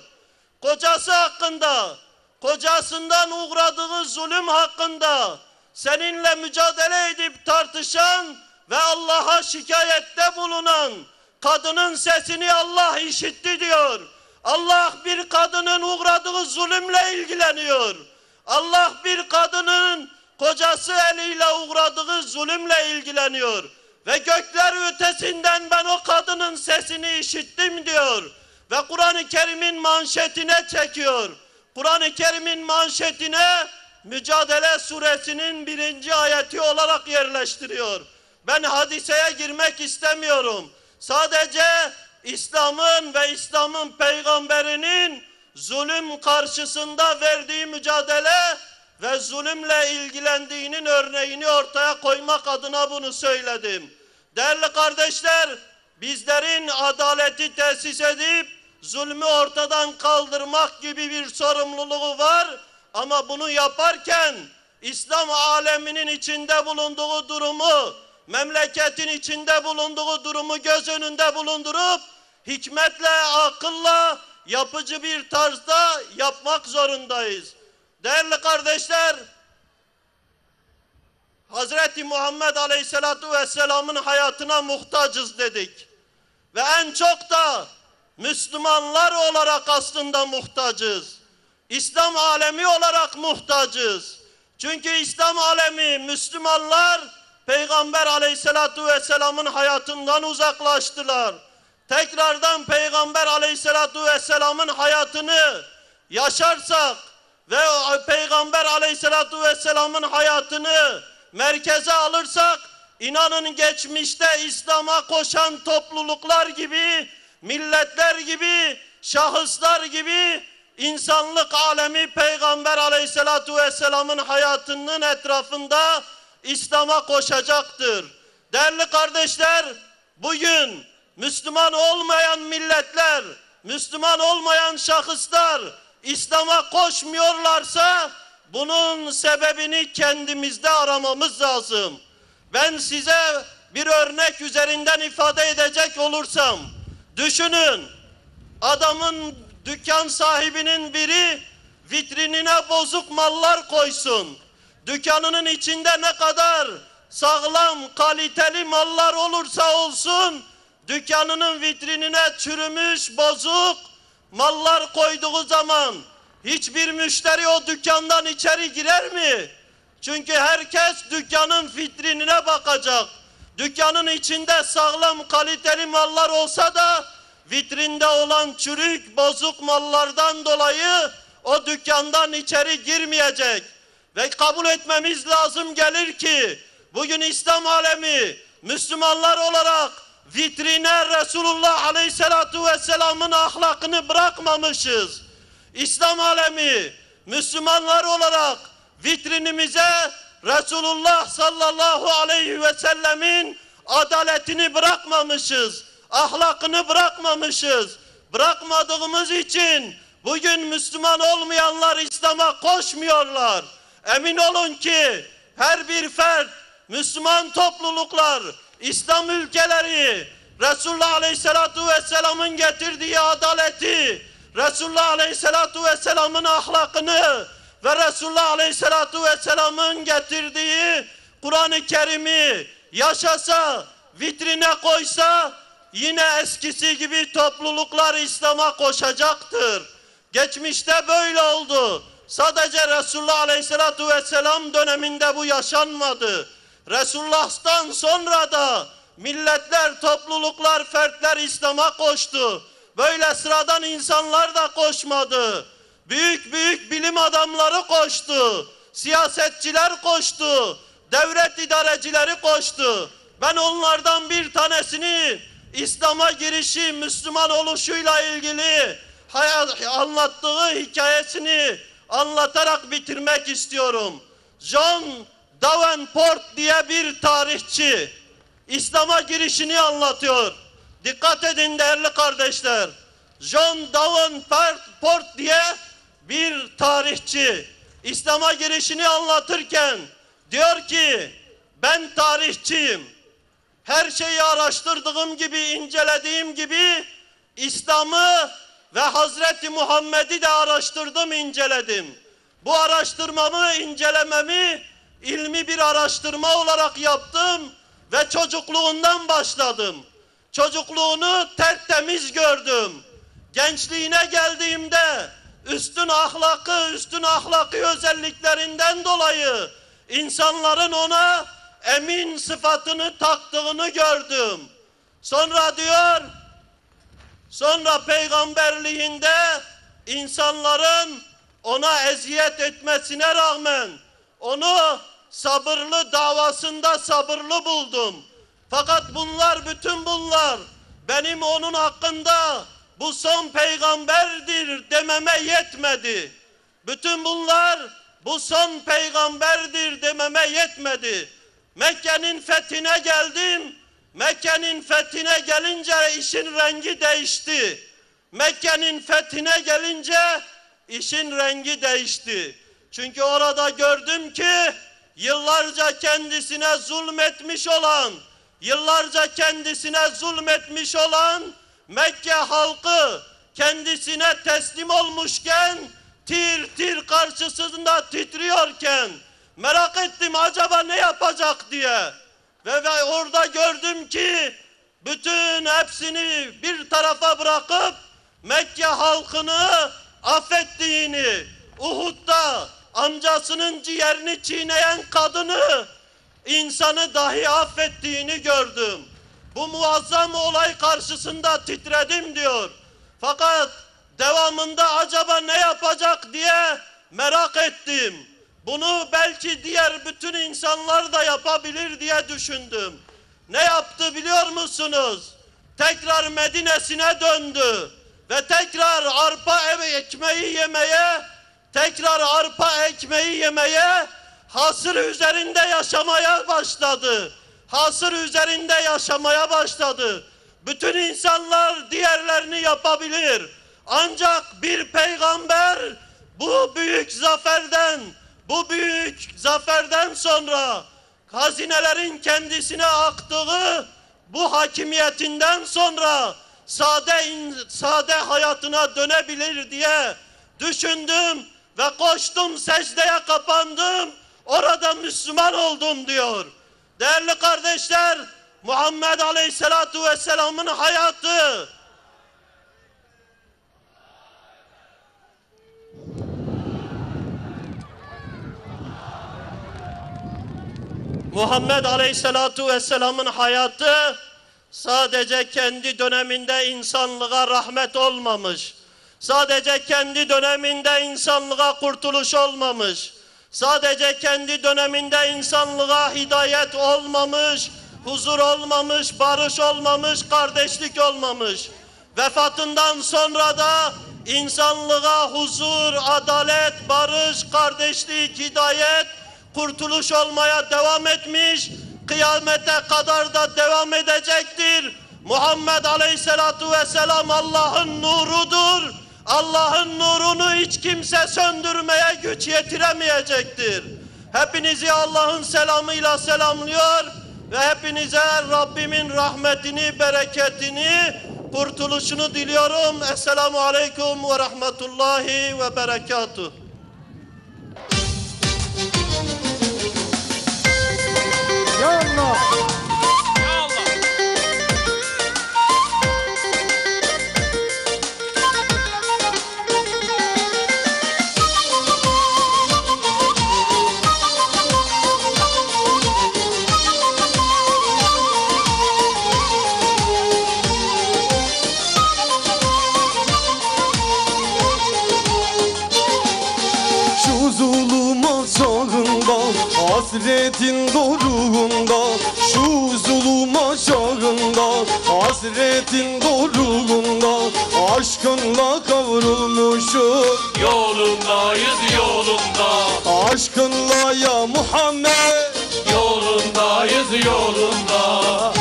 Kocası hakkında, kocasından uğradığı zulüm hakkında seninle mücadele edip tartışan ve Allah'a şikayette bulunan kadının sesini Allah işitti diyor. Allah bir kadının uğradığı zulümle ilgileniyor. Allah bir kadının kocası eliyle uğradığı zulümle ilgileniyor. Ve gökler ötesinden ben o kadının sesini işittim diyor. Ve Kur'an-ı Kerim'in manşetine çekiyor. Kur'an-ı Kerim'in manşetine Mücadele Suresinin 1. ayeti olarak yerleştiriyor. Ben hadiseye girmek istemiyorum. Sadece İslam'ın ve İslam'ın peygamberinin zulüm karşısında verdiği mücadele ve zulümle ilgilendiğinin örneğini ortaya koymak adına bunu söyledim. Değerli kardeşler, bizlerin adaleti tesis edip zulmü ortadan kaldırmak gibi bir sorumluluğu var. Ama bunu yaparken İslam aleminin içinde bulunduğu durumu, memleketin içinde bulunduğu durumu göz önünde bulundurup hikmetle, akılla, yapıcı bir tarzda yapmak zorundayız. Değerli kardeşler, Hazreti Muhammed Aleyhisselatu Vesselam'ın hayatına muhtacız dedik. Ve en çok da Müslümanlar olarak aslında muhtacız. İslam alemi olarak muhtacız. Çünkü İslam alemi, Müslümanlar Peygamber Aleyhisselatu Vesselam'ın hayatından uzaklaştılar. Tekrardan Peygamber Aleyhisselatu Vesselam'ın hayatını yaşarsak ve Peygamber Aleyhisselatu Vesselam'ın hayatını merkeze alırsak, inanın geçmişte İslam'a koşan topluluklar gibi, milletler gibi, şahıslar gibi insanlık alemi Peygamber Aleyhisselatu Vesselam'ın hayatının etrafında İslam'a koşacaktır. Değerli kardeşler, bugün Müslüman olmayan milletler, Müslüman olmayan şahıslar İslam'a koşmuyorlarsa bunun sebebini kendimizde aramamız lazım. Ben size bir örnek üzerinden ifade edecek olursam, düşünün, adamın, dükkan sahibinin biri vitrinine bozuk mallar koysun. Dükkanının içinde ne kadar sağlam, kaliteli mallar olursa olsun, dükkanının vitrinine çürümüş, bozuk mallar koyduğu zaman hiçbir müşteri o dükkandan içeri girer mi? Çünkü herkes dükkanın vitrinine bakacak. Dükkanın içinde sağlam, kaliteli mallar olsa da vitrinde olan çürük, bozuk mallardan dolayı o dükkandan içeri girmeyecek. Ve kabul etmemiz lazım gelir ki bugün İslam alemi, Müslümanlar olarak vitrine Resulullah Aleyhisselatu Vesselam'ın ahlakını bırakmamışız. İslam alemi, Müslümanlar olarak vitrinimize Resulullah sallallahu aleyhi ve sellemin adaletini bırakmamışız. Ahlakını bırakmamışız. Bırakmadığımız için bugün Müslüman olmayanlar İslam'a koşmuyorlar. Emin olun ki her bir fert, Müslüman topluluklar, İslam ülkeleri Resulullah Aleyhisselatu Vesselam'ın getirdiği adaleti, Resulullah Aleyhisselatu Vesselam'ın ahlakını ve Resulullah Aleyhisselatu Vesselam'ın getirdiği Kur'an-ı Kerim'i yaşasa, vitrine koysa yine eskisi gibi topluluklar İslam'a koşacaktır. Geçmişte böyle oldu. Sadece Resulullah Aleyhisselatu Vesselam döneminde bu yaşanmadı. Resulullah'tan sonra da milletler, topluluklar, fertler İslam'a koştu. Böyle sıradan insanlar da koşmadı. Büyük büyük bilim adamları koştu. Siyasetçiler koştu. Devlet idarecileri koştu. Ben onlardan bir tanesini İslam'a girişi, Müslüman oluşuyla ilgili anlattığı hikayesini anlatarak bitirmek istiyorum. John Davenport diye bir tarihçi İslam'a girişini anlatıyor. Dikkat edin değerli kardeşler. John Davenport diye bir tarihçi İslam'a girişini anlatırken diyor ki, ben tarihçiyim. Her şeyi araştırdığım gibi, incelediğim gibi İslam'ı ve Hazreti Muhammed'i de araştırdım, inceledim. Bu araştırmamı, incelememi
ilmi bir araştırma olarak yaptım ve çocukluğundan başladım. Çocukluğunu tertemiz gördüm. Gençliğine geldiğimde üstün ahlaki özelliklerinden dolayı insanların ona emin sıfatını taktığını gördüm. Sonra peygamberliğinde insanların ona eziyet etmesine rağmen onu sabırlı, davasında sabırlı buldum. Fakat bütün bunlar benim onun hakkında bu son peygamberdir dememe yetmedi. Bütün bunlar bu son peygamberdir dememe yetmedi. Mekke'nin fethine geldim. Mekke'nin fethine gelince işin rengi değişti. Mekke'nin fethine gelince işin rengi değişti. Çünkü orada gördüm ki yıllarca kendisine zulmetmiş olan Mekke halkı kendisine teslim olmuşken, tir tir karşısında titriyorken merak ettim acaba ne yapacak diye. Ve orada gördüm ki bütün hepsini bir tarafa bırakıp Mekke halkını affettiğini, Uhud'da amcasının ciğerini çiğneyen kadını, insanı dahi affettiğini gördüm. Bu muazzam olay karşısında titredim diyor. Fakat devamında acaba ne yapacak diye merak ettim. Bunu belki diğer bütün insanlar da yapabilir diye düşündüm. Ne yaptı biliyor musunuz? Tekrar Medine'sine döndü ve tekrar arpa ekmeği yemeye, hasır üzerinde yaşamaya başladı. Bütün insanlar diğerlerini yapabilir. Ancak bir peygamber bu büyük zaferden sonra hazinelerin kendisine aktığı bu hakimiyetinden sonra sade hayatına dönebilir diye düşündüm ve koştum, secdeye kapandım, orada Müslüman oldum diyor. Değerli kardeşler, Muhammed Aleyhisselatu Vesselam'ın hayatı sadece kendi döneminde insanlığa rahmet olmamış. Sadece kendi döneminde insanlığa kurtuluş olmamış. Sadece kendi döneminde insanlığa hidayet olmamış, huzur olmamış, barış olmamış, kardeşlik olmamış. Vefatından sonra da insanlığa huzur, adalet, barış, kardeşlik, hidayet, kurtuluş olmaya devam etmiş. Kıyamete kadar da devam edecektir. Muhammed Aleyhisselatu Vesselam Allah'ın nurudur. Allah'ın nurunu hiç kimse söndürmeye güç yetiremeyecektir. Hepinizi Allah'ın selamıyla selamlıyor ve hepinize Rabbimin rahmetini, bereketini, kurtuluşunu diliyorum. Esselamu Aleyküm ve Rahmetullahi ve Berekatuhu.
Ya Allah.
Hasretin doruğunda, şu zulüm aşağında, hasretin doruğunda, aşkınla kavrulmuşum.
Yolundayız yolunda,
aşkınla ya Muhammed,
yolundayız yolunda.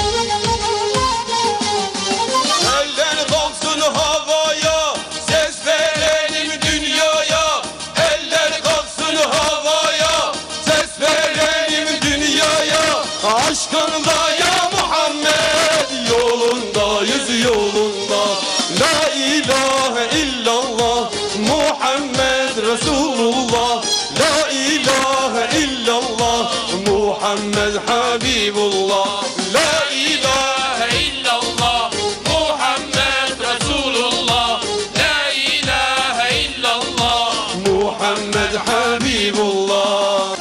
Eller kalksın havaya, ses verelim dünyaya. Eller kalksın havaya, ses verelim dünyaya. Aşkında ya Muhammed, yolundayız yolunda. La ilahe illallah Muhammed Resulullah. La ilahe illallah Habibullah. La ilahe
illallah Muhammed Resulullah. La ilahe illallah
Muhammed Habibullah.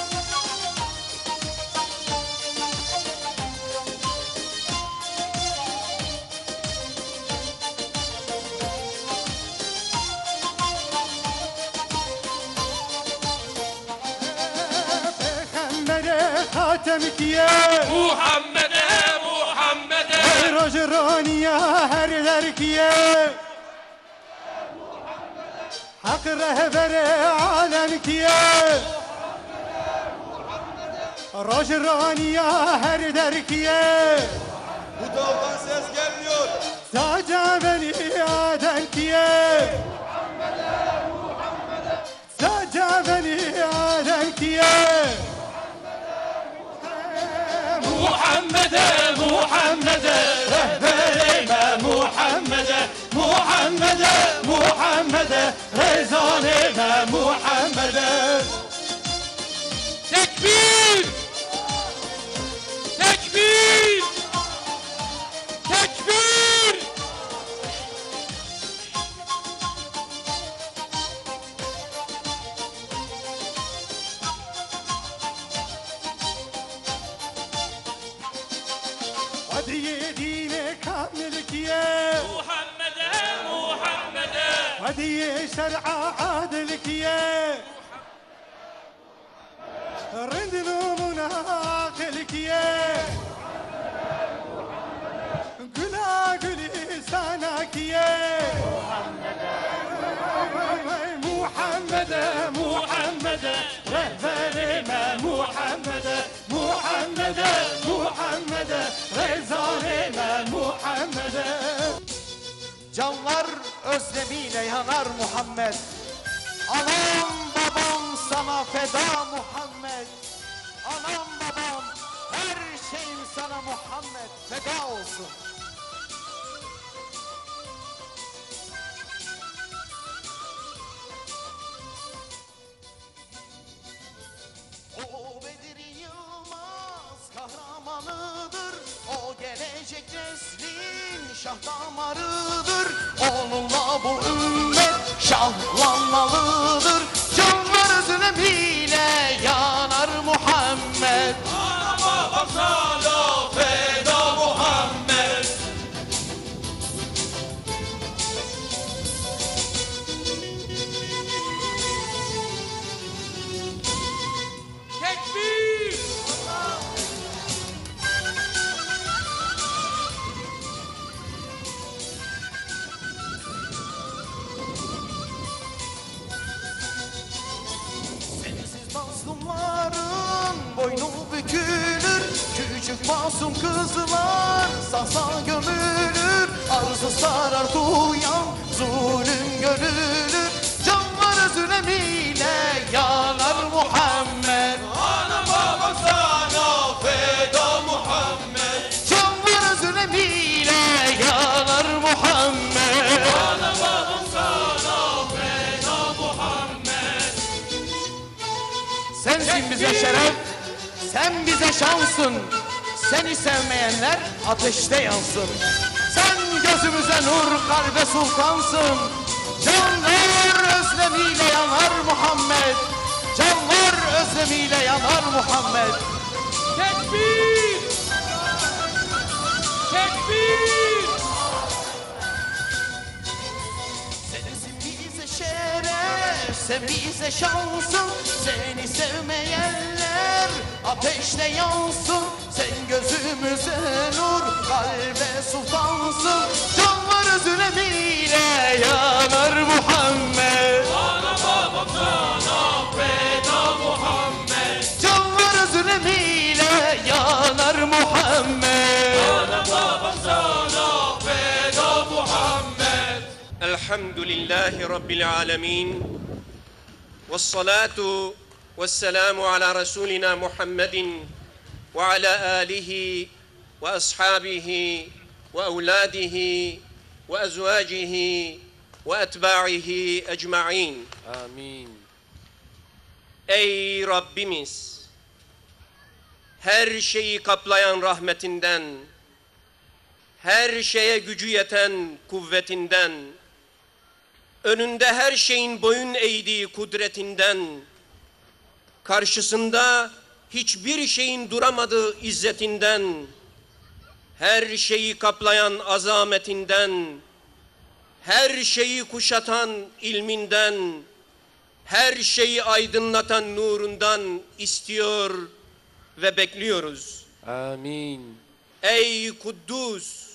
Hatemkiye
Muhammed'e Muhammed'e
Rojraniye her derkiye Hak rehbere alemkiye Rojraniye her derkiye
Bu dağdan ses gelmiyor.
Saca beni adenkiye Saca beni adenkiye
Muhammed'e Muhammed'e rehberime Muhammed'e Muhammed'e Muhammed'e rezanime Muhammed'e. Tekbir! Tekbir! Tekbir!
Hadi yedine kamilkiye
Muhammed'e Muhammed'e
hadi şer'a adilkiye Rindinu munakilkiye Güla gülü sanakiye
Muhammed'e Muhammed'e rehberime Muhammed'e Muhammed'e Muhammed'e rezanime Muhammed'e.
Canlar özlemiyle yanar Muhammed. Anam babam sana feda Muhammed. Anam babam her şeyim sana Muhammed feda olsun. O Bedir Yılmaz kahramanıdır. O gelecek neslin şah damarıdır. Onunla bu ümmet şahlanmalıdır. Canlar özlemiyle yanar Muhammed.
Ana babam sana feda Muhammed. Tekbir!
Sensiz mazlumların boynu bükülür. Küçük masum kızlar sasa gömülür. Arzu sarar duyan zulüm görülür. Canlar özlemiyle yanar Muhammed.
Ana babam sana feda Muhammed.
Canlar özlemiyle yanar Muhammed.
Ana babam sana feda Muhammed.
Sensin bize şeref, sen bize şansın. Seni sevmeyenler ateşte yansın. Sen gözümüze nur, kalbe sultansın. Canlar özlemiyle yanar Muhammed. Canlar özlemiyle yanar Muhammed.
Tekbir! Tekbir!
Sensin bize şeref, sen bize şansın. Seni sevmeyenler ateşte yansın. Sen gözümüze nur, kalbe sultansın. Canlar özlemiyle yanar Muhammed.
Ana babam sana feda Muhammed.
Canlar özlemiyle yanar Muhammed.
Ana babam sana feda Muhammed.
Elhamdülillahi Rabbil alemin. Vessalatu vesselamu ala Resulina Muhammedin ve ala alihi ve ashabihi ve evladihi ve ezvacihi ve etba'ihi ecma'in.
Amin.
Ey Rabbimiz! her şeyi kaplayan rahmetinden, her şeye gücü yeten kuvvetinden, önünde her şeyin boyun eğdiği kudretinden, karşısında hiçbir şeyin duramadığı izzetinden, her şeyi kaplayan azametinden, her şeyi kuşatan ilminden, her şeyi aydınlatan nurundan istiyor ve bekliyoruz.
Amin.
Ey Kuddus,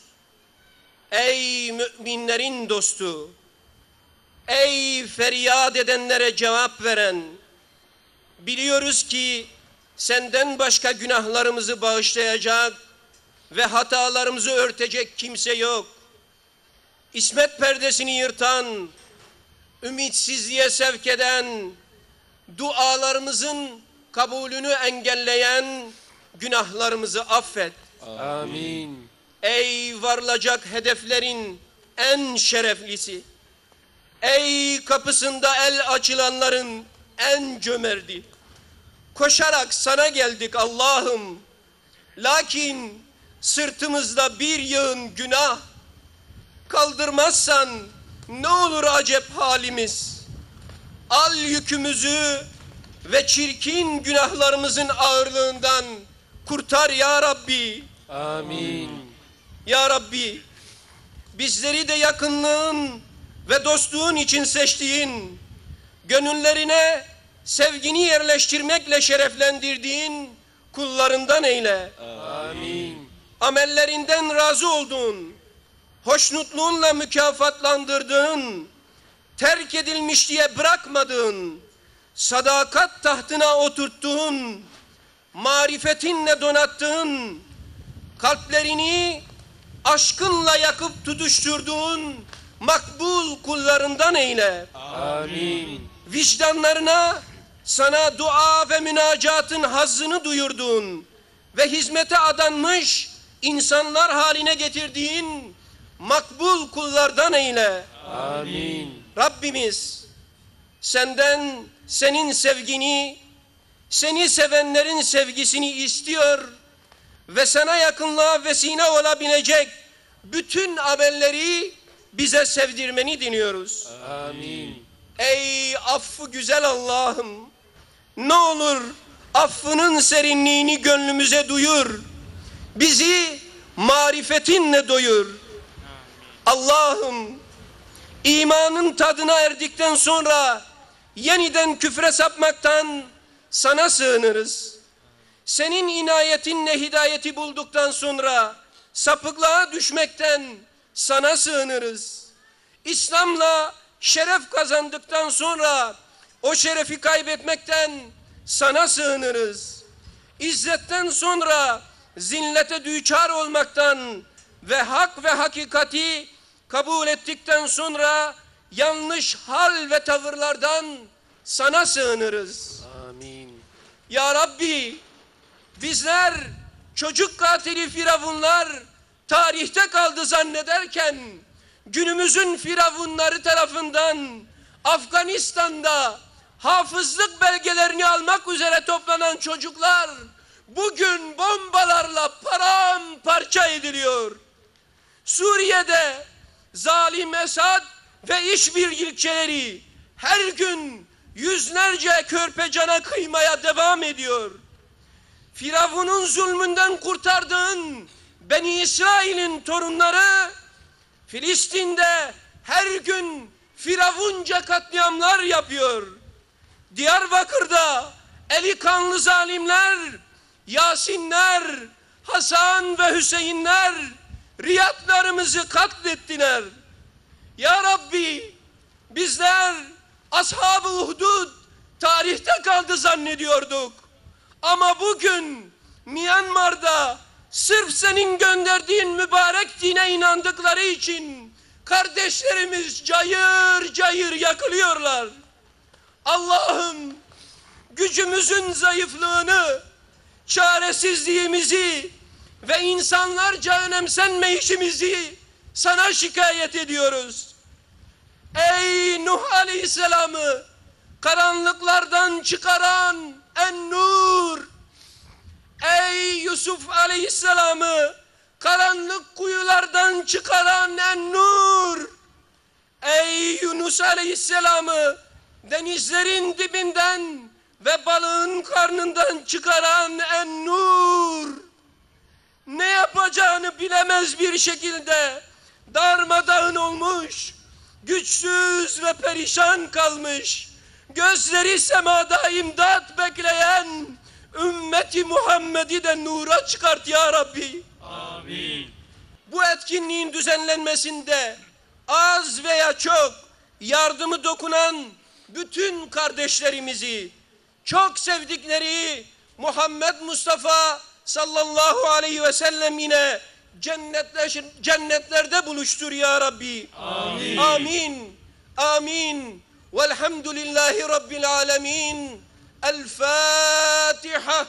ey müminlerin dostu, ey feryat edenlere cevap veren, biliyoruz ki senden başka günahlarımızı bağışlayacak ve hatalarımızı örtecek kimse yok. İsmet perdesini yırtan, ümitsizliğe sevk eden, dualarımızın kabulünü engelleyen günahlarımızı affet.
Amin.
Ey varılacak hedeflerin en şereflisi, ey kapısında el açılanların en cömerti, koşarak sana geldik Allah'ım. Lakin sırtımızda bir yığın günah, kaldırmazsan ne olur acep halimiz. Al yükümüzü ve çirkin günahlarımızın ağırlığından kurtar ya Rabbi.
Amin.
Ya Rabbi, bizleri de yakınlığın ve dostluğun için seçtiğin, gönüllerine sevgini yerleştirmekle şereflendirdiğin kullarından eyle.
Amin.
Amellerinden razı olduğun, hoşnutluğunla mükafatlandırdığın, terk edilmiş diye bırakmadığın, sadakat tahtına oturttuğun, marifetinle donattığın, kalplerini aşkınla yakıp tutuşturduğun makbul kullarından eyle.
Amin.
Vicdanlarına sana dua ve münacatın hazzını duyurduğun ve hizmete adanmış insanlar haline getirdiğin makbul kullardan eyle.
Amin.
Rabbimiz senden senin sevgini, seni sevenlerin sevgisini istiyor ve sana yakınlığa vesile olabilecek bütün amelleri bize sevdirmeni diliyoruz.
Amin.
Ey affı güzel Allah'ım, ne olur affının serinliğini gönlümüze duyur. Bizi marifetinle doyur. Allah'ım, imanın tadına erdikten sonra yeniden küfre sapmaktan sana sığınırız. Senin inayetinle hidayeti bulduktan sonra sapıklığa düşmekten sana sığınırız. İslam'la şeref kazandıktan sonra o şerefi kaybetmekten sana sığınırız. İzzetten sonra zillete düçar olmaktan ve hak ve hakikati kabul ettikten sonra yanlış hal ve tavırlardan sana sığınırız.
Amin.
Ya Rabbi, bizler çocuk katili firavunlar tarihte kaldı zannederken günümüzün firavunları tarafından Afganistan'da hafızlık belgelerini almak üzere toplanan çocuklar bugün bombalarla paramparça ediliyor. Suriye'de zalim Esad ve işbirlikçileri her gün yüzlerce körpecana kıymaya devam ediyor. Firavun'un zulmünden kurtardığın Beni İsrail'in torunları Filistin'de her gün firavunca katliamlar yapıyor. Diyarbakır'da eli kanlı zalimler, Yasinler, Hasan ve Hüseyinler riyadlarımızı katlettiler. Ya Rabbi, bizler Ashab-ı Uhdud tarihte kaldı zannediyorduk. Ama bugün Myanmar'da sırf senin gönderdiğin mübarek dine inandıkları için kardeşlerimiz cayır cayır yakılıyorlar. Allah'ım, gücümüzün zayıflığını, çaresizliğimizi ve insanlarca önemsenmeyişimizi sana şikayet ediyoruz. Ey Nuh Aleyhisselam'ı karanlıklardan çıkaran en-Nur, Ey Yusuf Aleyhisselam'ı karanlık kuyulardan çıkaran en-Nur! Ey Yunus Aleyhisselam'ı denizlerin dibinden ve balığın karnından çıkaran en-Nur! Ne yapacağını bilemez bir şekilde darmadağın olmuş, güçsüz ve perişan kalmış, gözleri semada imdat bekleyen ümmeti Muhammed'i de nura çıkart ya Rabbi.
Amin.
Bu etkinliğin düzenlenmesinde az veya çok yardımı dokunan bütün kardeşlerimizi, çok sevdikleri Muhammed Mustafa sallallahu aleyhi ve sellem yine cennetlerde buluştur ya Rabbi.
Amin.
Amin. Amin. Velhamdülillahi Rabbil alemin. El Fatiha.